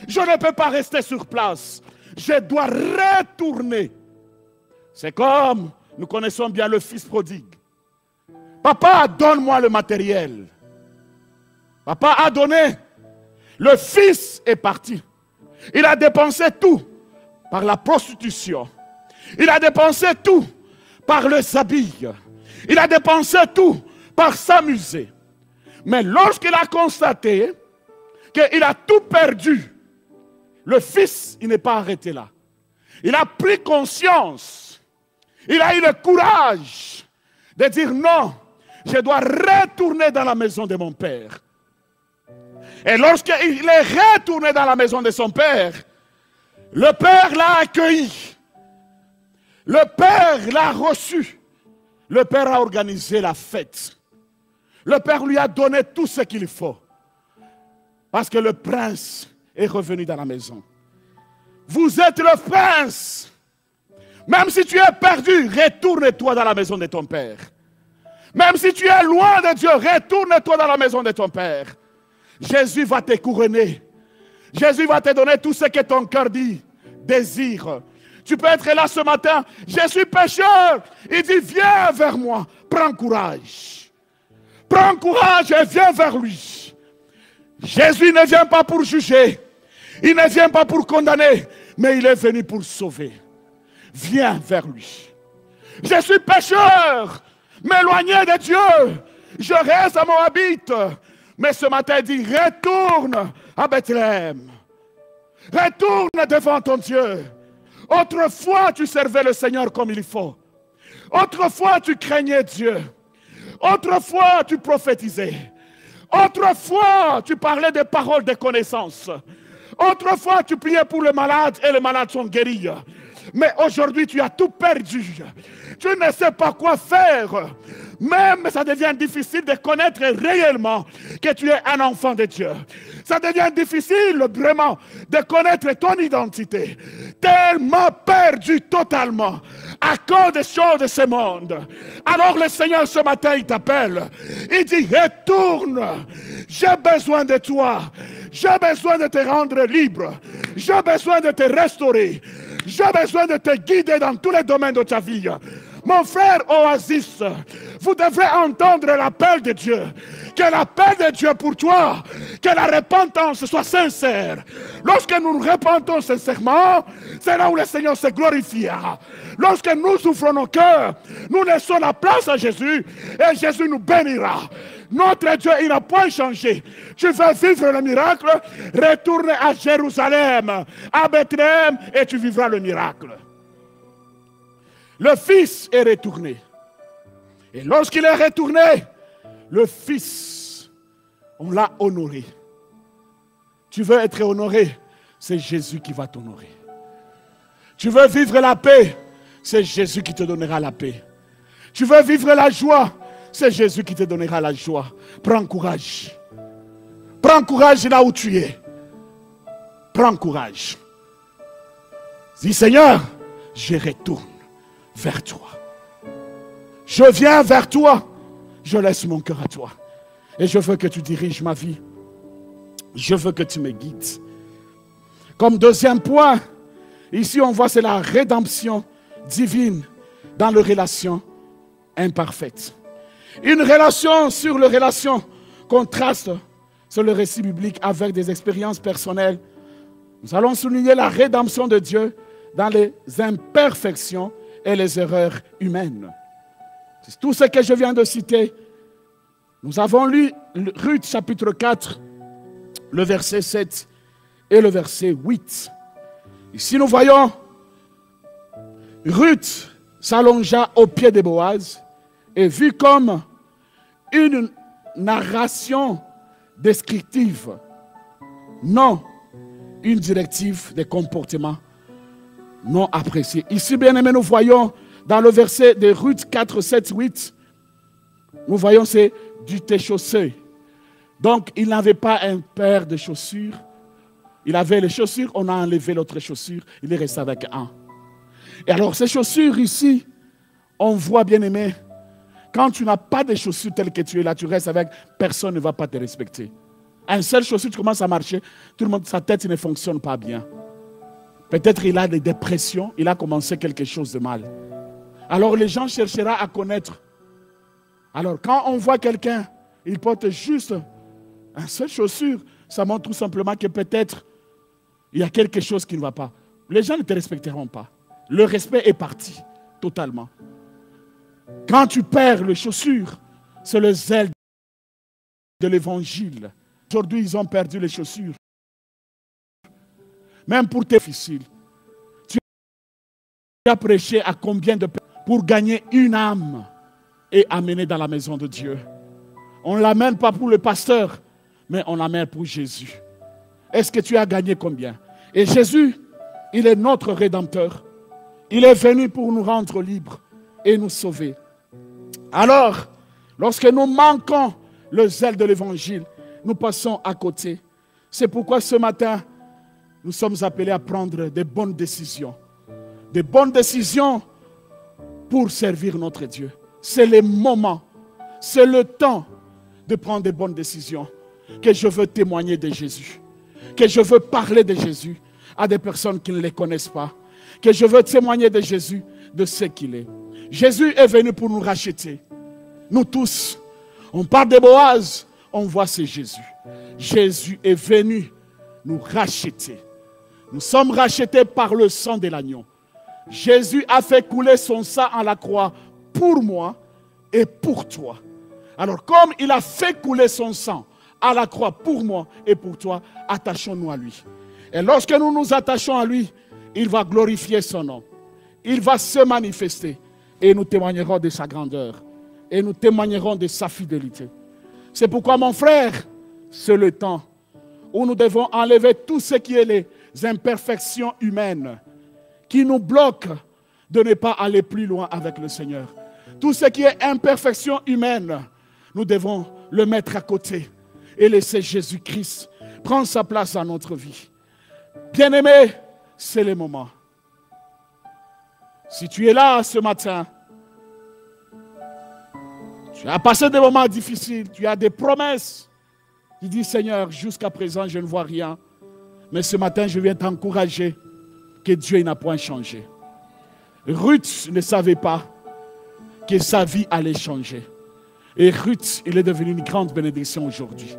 Je ne peux pas rester sur place. Je dois retourner. C'est comme nous connaissons bien le fils prodigue. Papa, donne-moi le matériel. Papa a donné. Le fils est parti. Il a dépensé tout par la prostitution. Il a dépensé tout par les habits. Il a dépensé tout par s'amuser. Mais lorsqu'il a constaté qu'il a tout perdu, le fils, il n'est pas arrêté là. Il a pris conscience. Il a eu le courage de dire non, je dois retourner dans la maison de mon père. Et lorsqu'il est retourné dans la maison de son père, le père l'a accueilli. Le père l'a reçu. Le père a organisé la fête. Le père lui a donné tout ce qu'il faut. Parce que le prince est revenu dans la maison. Vous êtes le prince. Même si tu es perdu, retourne-toi dans la maison de ton père. Même si tu es loin de Dieu, retourne-toi dans la maison de ton père. Jésus va te couronner. Jésus va te donner tout ce que ton cœur dit, désire. Tu peux être là ce matin. Je suis pécheur. Il dit, viens vers moi. Prends courage. Prends courage et viens vers lui. Jésus ne vient pas pour juger. Il ne vient pas pour condamner. Mais il est venu pour sauver. Viens vers lui. Je suis pécheur. M'éloigner de Dieu. Je reste à Moabite. Mais ce matin, il dit, retourne à Bethléem. Retourne devant ton Dieu. Autrefois, tu servais le Seigneur comme il faut. Autrefois, tu craignais Dieu. Autrefois, tu prophétisais. Autrefois, tu parlais des paroles de connaissance. Autrefois, tu priais pour les malades et les malades sont guéris. Mais aujourd'hui, tu as tout perdu. Tu ne sais pas quoi faire. Même ça devient difficile de connaître réellement que tu es un enfant de Dieu. Ça devient difficile vraiment de connaître ton identité. Tellement perdu totalement à cause des choses de ce monde. Alors le Seigneur ce matin il t'appelle. Il dit retourne. J'ai besoin de toi. J'ai besoin de te rendre libre. J'ai besoin de te restaurer. J'ai besoin de te guider dans tous les domaines de ta vie. Mon frère Oasis, vous devrez entendre l'appel de Dieu. Que l'appel de Dieu pour toi, que la repentance soit sincère. Lorsque nous nous repentons sincèrement, c'est là où le Seigneur se glorifiera. Lorsque nous ouvrons nos cœurs, nous laissons la place à Jésus et Jésus nous bénira. Notre Dieu, il n'a point changé. Tu veux vivre le miracle, retourne à Jérusalem, à Bethléem, et tu vivras le miracle. Le fils est retourné. Et lorsqu'il est retourné, le fils, on l'a honoré. Tu veux être honoré, c'est Jésus qui va t'honorer. Tu veux vivre la paix, c'est Jésus qui te donnera la paix. Tu veux vivre la joie, c'est Jésus qui te donnera la joie. Prends courage. Prends courage là où tu es. Prends courage. Dis Seigneur, je retourne vers toi. Je viens vers toi. Je laisse mon cœur à toi. Et je veux que tu diriges ma vie. Je veux que tu me guides. Comme deuxième point, ici on voit c'est la rédemption divine dans les relations imparfaites. Une relation sur les relations contraste sur le récit biblique avec des expériences personnelles. Nous allons souligner la rédemption de Dieu dans les imperfections et les erreurs humaines. C'est tout ce que je viens de citer. Nous avons lu Ruth chapitre 4, le verset 7 et le verset 8. Ici nous voyons Ruth s'allongea aux pieds de Boaz et vue comme une narration descriptive, non une directive de comportement non apprécié. Ici, bien aimé, nous voyons dans le verset de Ruth 4, 7, 8, nous voyons c'est du déchaussé. Donc, il n'avait pas un paire de chaussures. Il avait les chaussures, on a enlevé l'autre chaussure, il est resté avec un. Et alors, ces chaussures ici, on voit, bien aimé, quand tu n'as pas de chaussures telles que tu es là, tu restes avec, personne ne va pas te respecter. Un seul chaussure, tu commences à marcher, tout le monde, sa tête ne fonctionne pas bien. Peut-être il a des dépressions, il a commencé quelque chose de mal. Alors les gens chercheront à connaître. Alors quand on voit quelqu'un, il porte juste un seul chaussure, ça montre tout simplement que peut-être il y a quelque chose qui ne va pas. Les gens ne te respecteront pas. Le respect est parti totalement. Quand tu perds les chaussures, c'est le zèle de l'évangile. Aujourd'hui, ils ont perdu les chaussures. Même pour tes difficiles. Tu as prêché à combien de personnes pour gagner une âme et amener dans la maison de Dieu. On ne l'amène pas pour le pasteur, mais on l'amène pour Jésus. Est-ce que tu as gagné combien? Et Jésus, il est notre Rédempteur. Il est venu pour nous rendre libres et nous sauver. Alors, lorsque nous manquons le zèle de l'évangile, nous passons à côté. C'est pourquoi ce matin, nous sommes appelés à prendre des bonnes décisions. Des bonnes décisions pour servir notre Dieu. C'est le moment, c'est le temps de prendre des bonnes décisions. Que je veux témoigner de Jésus. Que je veux parler de Jésus à des personnes qui ne les connaissent pas. Que je veux témoigner de Jésus, de ce qu'il est. Jésus est venu pour nous racheter. Nous tous, on parle de Boaz, on voit c'est Jésus. Jésus est venu nous racheter. Nous sommes rachetés par le sang de l'agneau. Jésus a fait couler son sang à la croix pour moi et pour toi. Alors comme il a fait couler son sang à la croix pour moi et pour toi, attachons-nous à lui. Et lorsque nous nous attachons à lui, il va glorifier son nom. Il va se manifester et nous témoignerons de sa grandeur. Et nous témoignerons de sa fidélité. C'est pourquoi mon frère, c'est le temps où nous devons enlever tout ce qui est les imperfections humaines qui nous bloquent de ne pas aller plus loin avec le Seigneur. Tout ce qui est imperfection humaine, nous devons le mettre à côté et laisser Jésus-Christ prendre sa place dans notre vie. Bien-aimé, c'est le moment. Si tu es là ce matin, tu as passé des moments difficiles, tu as des promesses. Tu dis, Seigneur, jusqu'à présent, je ne vois rien. Mais ce matin, je viens t'encourager que Dieu n'a point changé. Ruth ne savait pas que sa vie allait changer. Et Ruth, il est devenu une grande bénédiction aujourd'hui.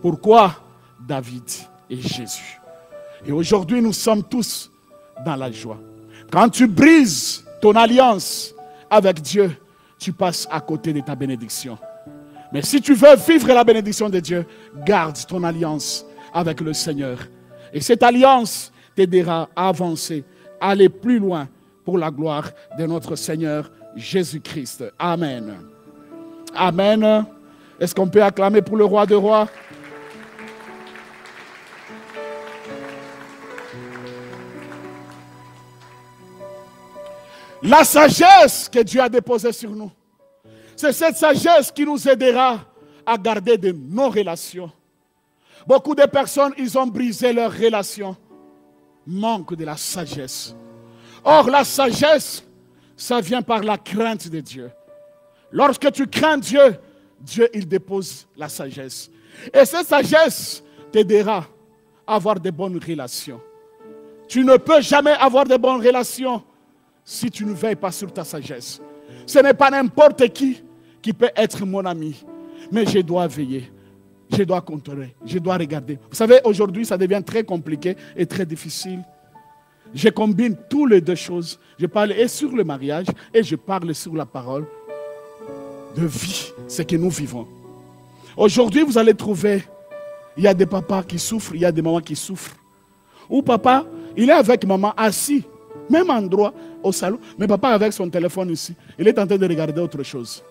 Pourquoi? David et Jésus. Et aujourd'hui, nous sommes tous dans la joie. Quand tu brises ton alliance avec Dieu, tu passes à côté de ta bénédiction. Mais si tu veux vivre la bénédiction de Dieu, garde ton alliance avec le Seigneur. Et cette alliance t'aidera à avancer, à aller plus loin pour la gloire de notre Seigneur Jésus-Christ. Amen. Amen. Est-ce qu'on peut acclamer pour le roi des rois? La sagesse que Dieu a déposée sur nous, c'est cette sagesse qui nous aidera à garder de nos relations. Beaucoup de personnes, ils ont brisé leurs relations, manquent de la sagesse. Or, la sagesse, ça vient par la crainte de Dieu. Lorsque tu crains Dieu, Dieu, il dépose la sagesse. Et cette sagesse t'aidera à avoir de bonnes relations. Tu ne peux jamais avoir de bonnes relations si tu ne veilles pas sur ta sagesse. Ce n'est pas n'importe qui peut être mon ami. Mais je dois veiller. Je dois contrôler. Je dois regarder. Vous savez, aujourd'hui, ça devient très compliqué et très difficile. Je combine toutes les deux choses. Je parle et sur le mariage et je parle sur la parole de vie, ce que nous vivons. Aujourd'hui, vous allez trouver, il y a des papas qui souffrent, il y a des mamans qui souffrent. Ou papa, il est avec maman assis, même endroit, au salon, mais papa avec son téléphone ici, il est en train de regarder autre chose.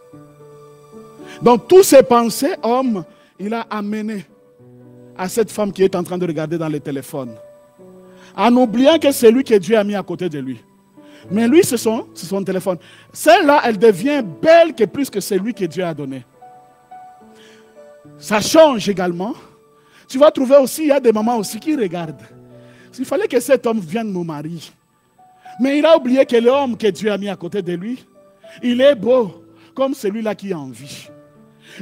Donc, tous ces pensées, hommes, il a amené à cette femme qui est en train de regarder dans le téléphone, en oubliant que c'est lui que Dieu a mis à côté de lui. Mais lui, c'est son téléphone. Celle-là, elle devient belle que plus que celui que Dieu a donné. Ça change également. Tu vas trouver aussi, il y a des mamans aussi qui regardent. Il fallait que cet homme vienne me marier. Mais il a oublié que l'homme que Dieu a mis à côté de lui, il est beau, comme celui-là qui a envie.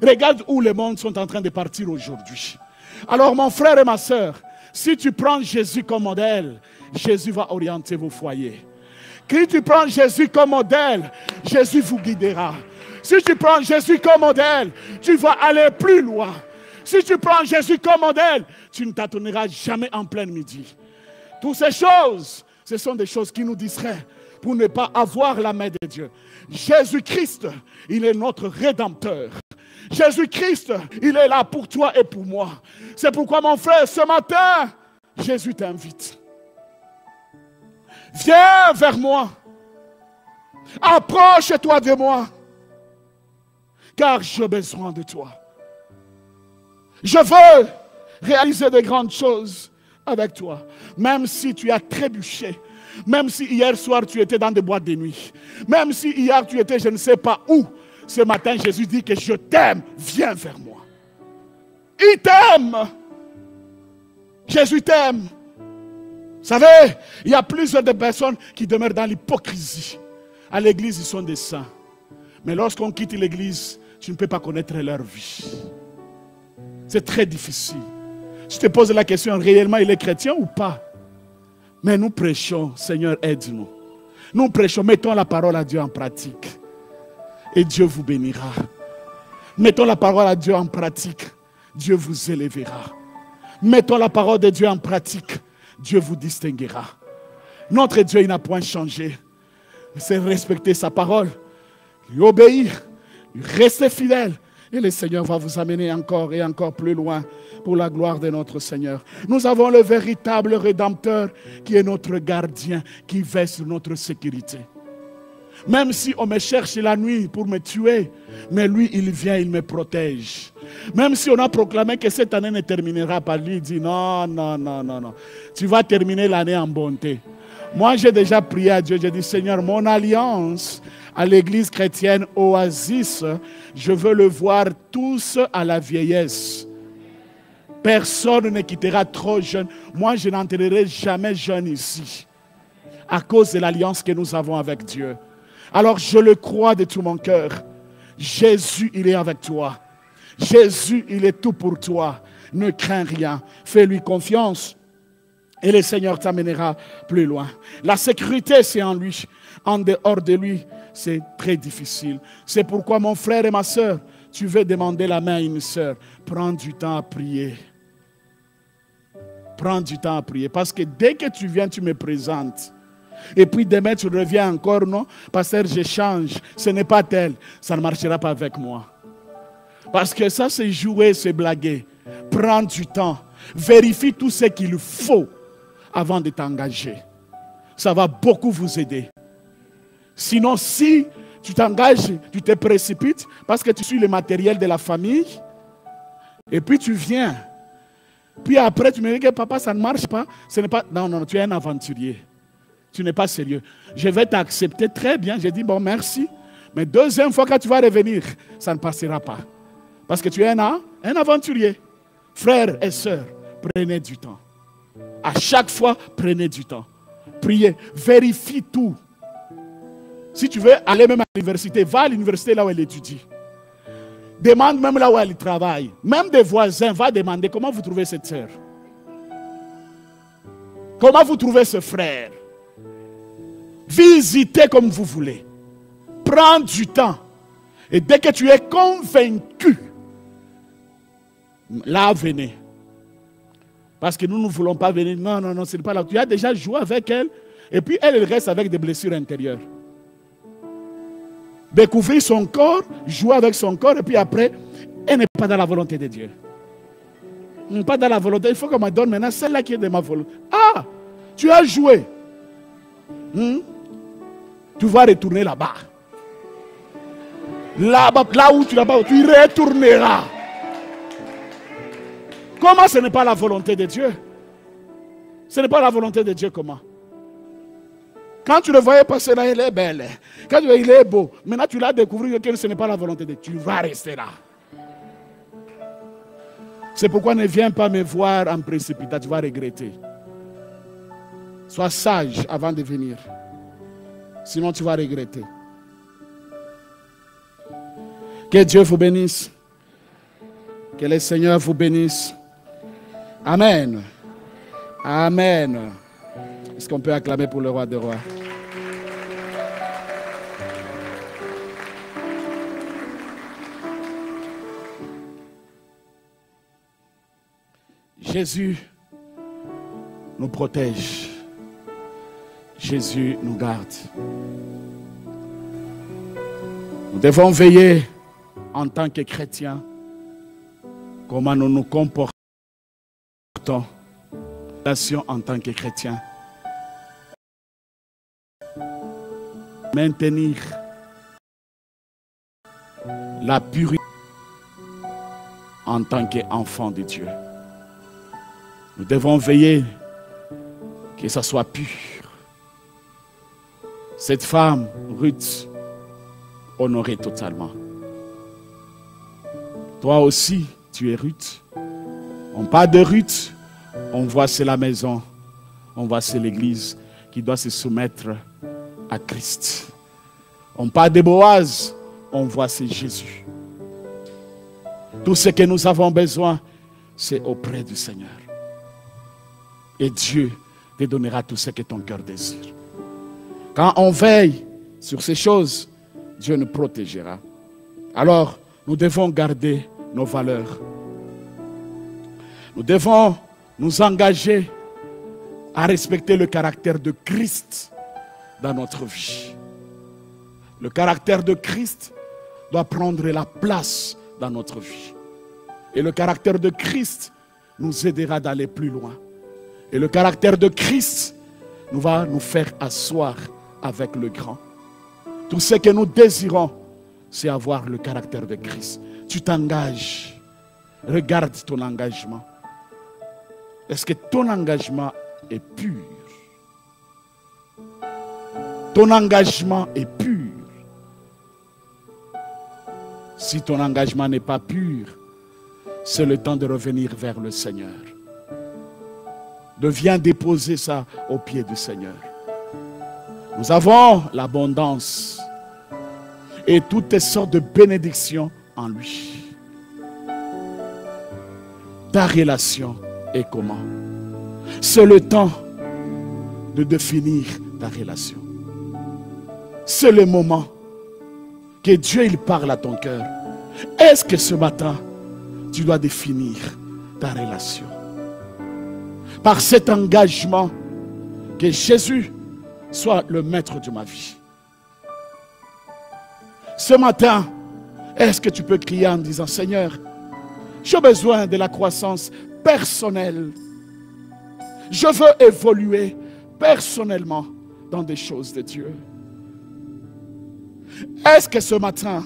Regarde où les mondes sont en train de partir aujourd'hui. Alors mon frère et ma soeur, si tu prends Jésus comme modèle, Jésus va orienter vos foyers. Si tu prends Jésus comme modèle, Jésus vous guidera. Si tu prends Jésus comme modèle, tu vas aller plus loin. Si tu prends Jésus comme modèle, tu ne t'attendras jamais en plein midi. Toutes ces choses, ce sont des choses qui nous distraient pour ne pas avoir la main de Dieu. Jésus-Christ, il est notre Rédempteur. Jésus-Christ, il est là pour toi et pour moi. C'est pourquoi mon frère, ce matin, Jésus t'invite. Viens vers moi. Approche-toi de moi. Car j'ai besoin de toi. Je veux réaliser de grandes choses avec toi. Même si tu as trébuché. Même si hier soir tu étais dans des boîtes de nuit. Même si hier tu étais je ne sais pas où. Ce matin Jésus dit que je t'aime. Viens vers moi. Il t'aime. Jésus t'aime. Vous savez, il y a plusieurs de personnes qui demeurent dans l'hypocrisie. À l'église, ils sont des saints. Mais lorsqu'on quitte l'église, tu ne peux pas connaître leur vie. C'est très difficile. Je te pose la question, réellement il est chrétien ou pas? Mais nous prêchons, Seigneur, aide-nous. Nous prêchons, mettons la parole à Dieu en pratique. Et Dieu vous bénira. Mettons la parole à Dieu en pratique. Dieu vous élèvera. Mettons la parole de Dieu en pratique. Dieu vous distinguera. Notre Dieu, il n'a point changé. C'est respecter sa parole, lui obéir, lui rester fidèle. Et le Seigneur va vous amener encore et encore plus loin pour la gloire de notre Seigneur. Nous avons le véritable Rédempteur qui est notre gardien, qui veille sur notre sécurité. Même si on me cherche la nuit pour me tuer, mais lui, il vient, il me protège. Même si on a proclamé que cette année ne terminera pas, lui, il dit non, non, non, non, non. Tu vas terminer l'année en bonté. Moi, j'ai déjà prié à Dieu, j'ai dit, Seigneur, mon alliance à l'église chrétienne Oasis, je veux le voir tous à la vieillesse. Personne ne quittera trop jeune. Moi, je n'entrerai jamais jeune ici, à cause de l'alliance que nous avons avec Dieu. Alors, je le crois de tout mon cœur. Jésus, il est avec toi. Jésus, il est tout pour toi. Ne crains rien. Fais-lui confiance. Et le Seigneur t'amènera plus loin. La sécurité, c'est en lui. En dehors de lui, c'est très difficile. C'est pourquoi, mon frère et ma soeur, tu veux demander la main à une soeur. Prends du temps à prier. Prends du temps à prier. Parce que dès que tu viens, tu me présentes. Et puis demain, tu reviens encore, non? Pasteur, je change. Ce n'est pas tel. Ça ne marchera pas avec moi. Parce que ça, c'est jouer, c'est blaguer. Prends du temps. Vérifie tout ce qu'il faut avant de t'engager. Ça va beaucoup vous aider. Sinon, si tu t'engages, tu te précipites parce que tu suis le matériel de la famille et puis tu viens. Puis après, tu me dis que papa, ça ne marche pas. Ce n'est pas... Non, non, tu es un aventurier. Tu n'es pas sérieux. Je vais t'accepter très bien. J'ai dit, bon, merci. Mais deuxième fois, quand tu vas revenir, ça ne passera pas. Parce que tu es un aventurier. Frères et sœurs, prenez du temps. À chaque fois, prenez du temps. Priez, vérifie tout. Si tu veux aller même à l'université, va à l'université là où elle étudie. Demande même là où elle travaille. Même des voisins, va demander comment vous trouvez cette sœur. Comment vous trouvez ce frère. Visitez comme vous voulez. Prends du temps. Et dès que tu es convaincu, là, venez. Parce que nous ne voulons pas venir. Non, non, non, ce n'est pas là. Tu as déjà joué avec elle. Et puis elle reste avec des blessures intérieures. Découvrir son corps, jouer avec son corps. Et puis après, elle n'est pas dans la volonté de Dieu. Pas dans la volonté. Il faut qu'on me donne maintenant celle-là qui est de ma volonté. Ah, tu as joué. Tu vas retourner là-bas. Là où tu y retourneras. Comment ce n'est pas la volonté de Dieu? Ce n'est pas la volonté de Dieu, comment? Quand tu le voyais passer là, il est belle. Quand tu vois, il est beau. Maintenant, tu l'as découvert que ce n'est pas la volonté de Dieu. Tu vas rester là. C'est pourquoi ne viens pas me voir en précipitat. Tu vas regretter. Sois sage avant de venir. Sinon, tu vas regretter. Que Dieu vous bénisse. Que le Seigneur vous bénisse. Amen. Amen. Est-ce qu'on peut acclamer pour le roi des rois? Jésus nous protège. Jésus nous garde. Nous devons veiller en tant que chrétiens comment nous nous comportons en tant que chrétiens. Maintenir la pureté en tant qu'enfant de Dieu. Nous devons veiller que ça soit pur. Cette femme, Ruth, honorée totalement. Toi aussi, tu es Ruth. On parle de Ruth, on voit c'est la maison, on voit c'est l'église qui doit se soumettre à Christ. On parle de Boaz, on voit c'est Jésus. Tout ce que nous avons besoin, c'est auprès du Seigneur. Et Dieu te donnera tout ce que ton cœur désire. Quand on veille sur ces choses, Dieu nous protégera. Alors, nous devons garder nos valeurs. Nous devons nous engager à respecter le caractère de Christ dans notre vie. Le caractère de Christ doit prendre la place dans notre vie. Et le caractère de Christ nous aidera d'aller plus loin. Et le caractère de Christ nous va nous faire asseoir avec le grand. Tout ce que nous désirons, c'est avoir le caractère de Christ. Tu t'engages. Regarde ton engagement. Est-ce que ton engagement est pur? Ton engagement est pur. Si ton engagement n'est pas pur, c'est le temps de revenir vers le Seigneur. Viens déposer ça aux pieds du Seigneur. Nous avons l'abondance et toutes sortes de bénédictions en lui. Ta relation est comment? C'est le temps de définir ta relation. C'est le moment que Dieu il parle à ton cœur. Est-ce que ce matin, tu dois définir ta relation? Par cet engagement, que Jésus soit le maître de ma vie. Ce matin, est-ce que tu peux crier en disant, Seigneur, j'ai besoin de la croissance personnelle. Je veux évoluer personnellement dans des choses de Dieu. Est-ce que ce matin,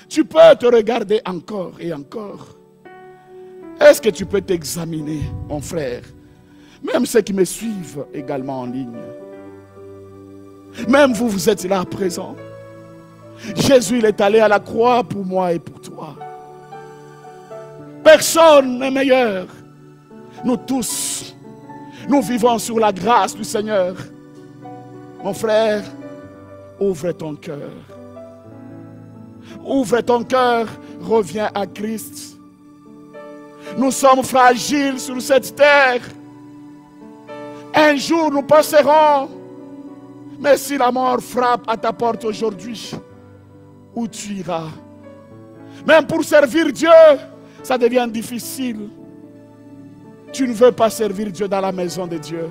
tu peux te regarder encore et encore? Est-ce que tu peux t'examiner, mon frère? Même ceux qui me suivent également en ligne. Même vous, vous êtes là présent. Jésus, il est allé à la croix pour moi et pour toi. Personne n'est meilleur. Nous tous, nous vivons sur la grâce du Seigneur. Mon frère, ouvre ton cœur. Ouvre ton cœur, reviens à Christ. Nous sommes fragiles sur cette terre. Un jour nous passerons. Mais si la mort frappe à ta porte aujourd'hui, où tu iras? Même pour servir Dieu, ça devient difficile. Tu ne veux pas servir Dieu dans la maison de Dieu.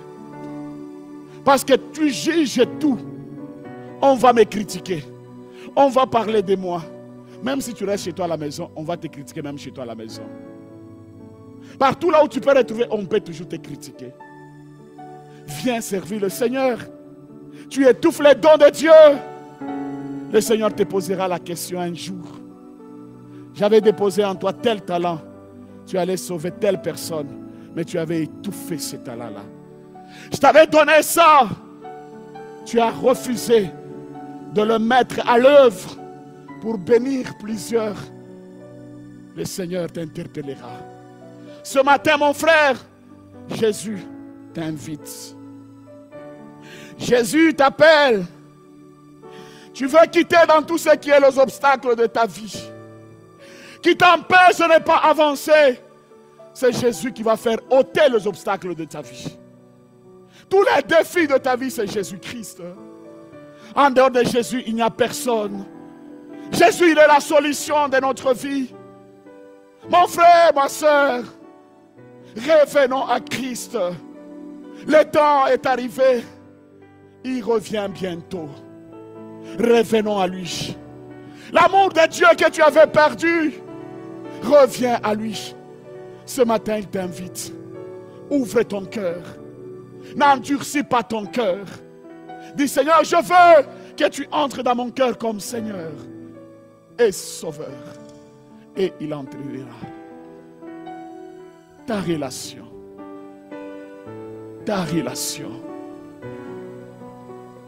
Parce que tu juges tout. On va me critiquer. On va parler de moi. Même si tu restes chez toi à la maison, on va te critiquer même chez toi à la maison. Partout là où tu peux retrouver, on peut toujours te critiquer. Viens servir le Seigneur. Tu étouffes les dons de Dieu. Le Seigneur te posera la question un jour. J'avais déposé en toi tel talent. tu allais sauver telle personne, mais tu avais étouffé ce talent-là. Je t'avais donné ça. Tu as refusé de le mettre à l'œuvre pour bénir plusieurs. Le Seigneur t'interpellera. Ce matin, mon frère, Jésus t'invite. Jésus t'appelle. Tu veux quitter dans tout ce qui est les obstacles de ta vie, qui t'empêche de ne pas avancer. C'est Jésus qui va faire ôter les obstacles de ta vie. Tous les défis de ta vie, c'est Jésus-Christ. En dehors de Jésus, il n'y a personne. Jésus, il est la solution de notre vie. Mon frère, ma soeur, revenons à Christ. Le temps est arrivé. Il revient bientôt. Revenons à lui. L'amour de Dieu que tu avais perdu, reviens à lui. Ce matin, il t'invite. Ouvre ton cœur. N'endurcis pas ton cœur. Dis, Seigneur, je veux que tu entres dans mon cœur comme Seigneur et Sauveur. Et il entrera. Ta relation. Ta relation.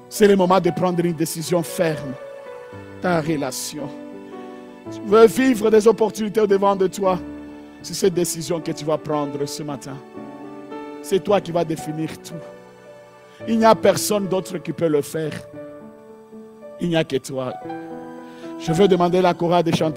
C'est le moment de prendre une décision ferme. Ta relation. Tu veux vivre des opportunités au devant de toi. C'est cette décision que tu vas prendre ce matin. C'est toi qui vas définir tout. Il n'y a personne d'autre qui peut le faire. Il n'y a que toi. Je veux demander à la chorale de chanter.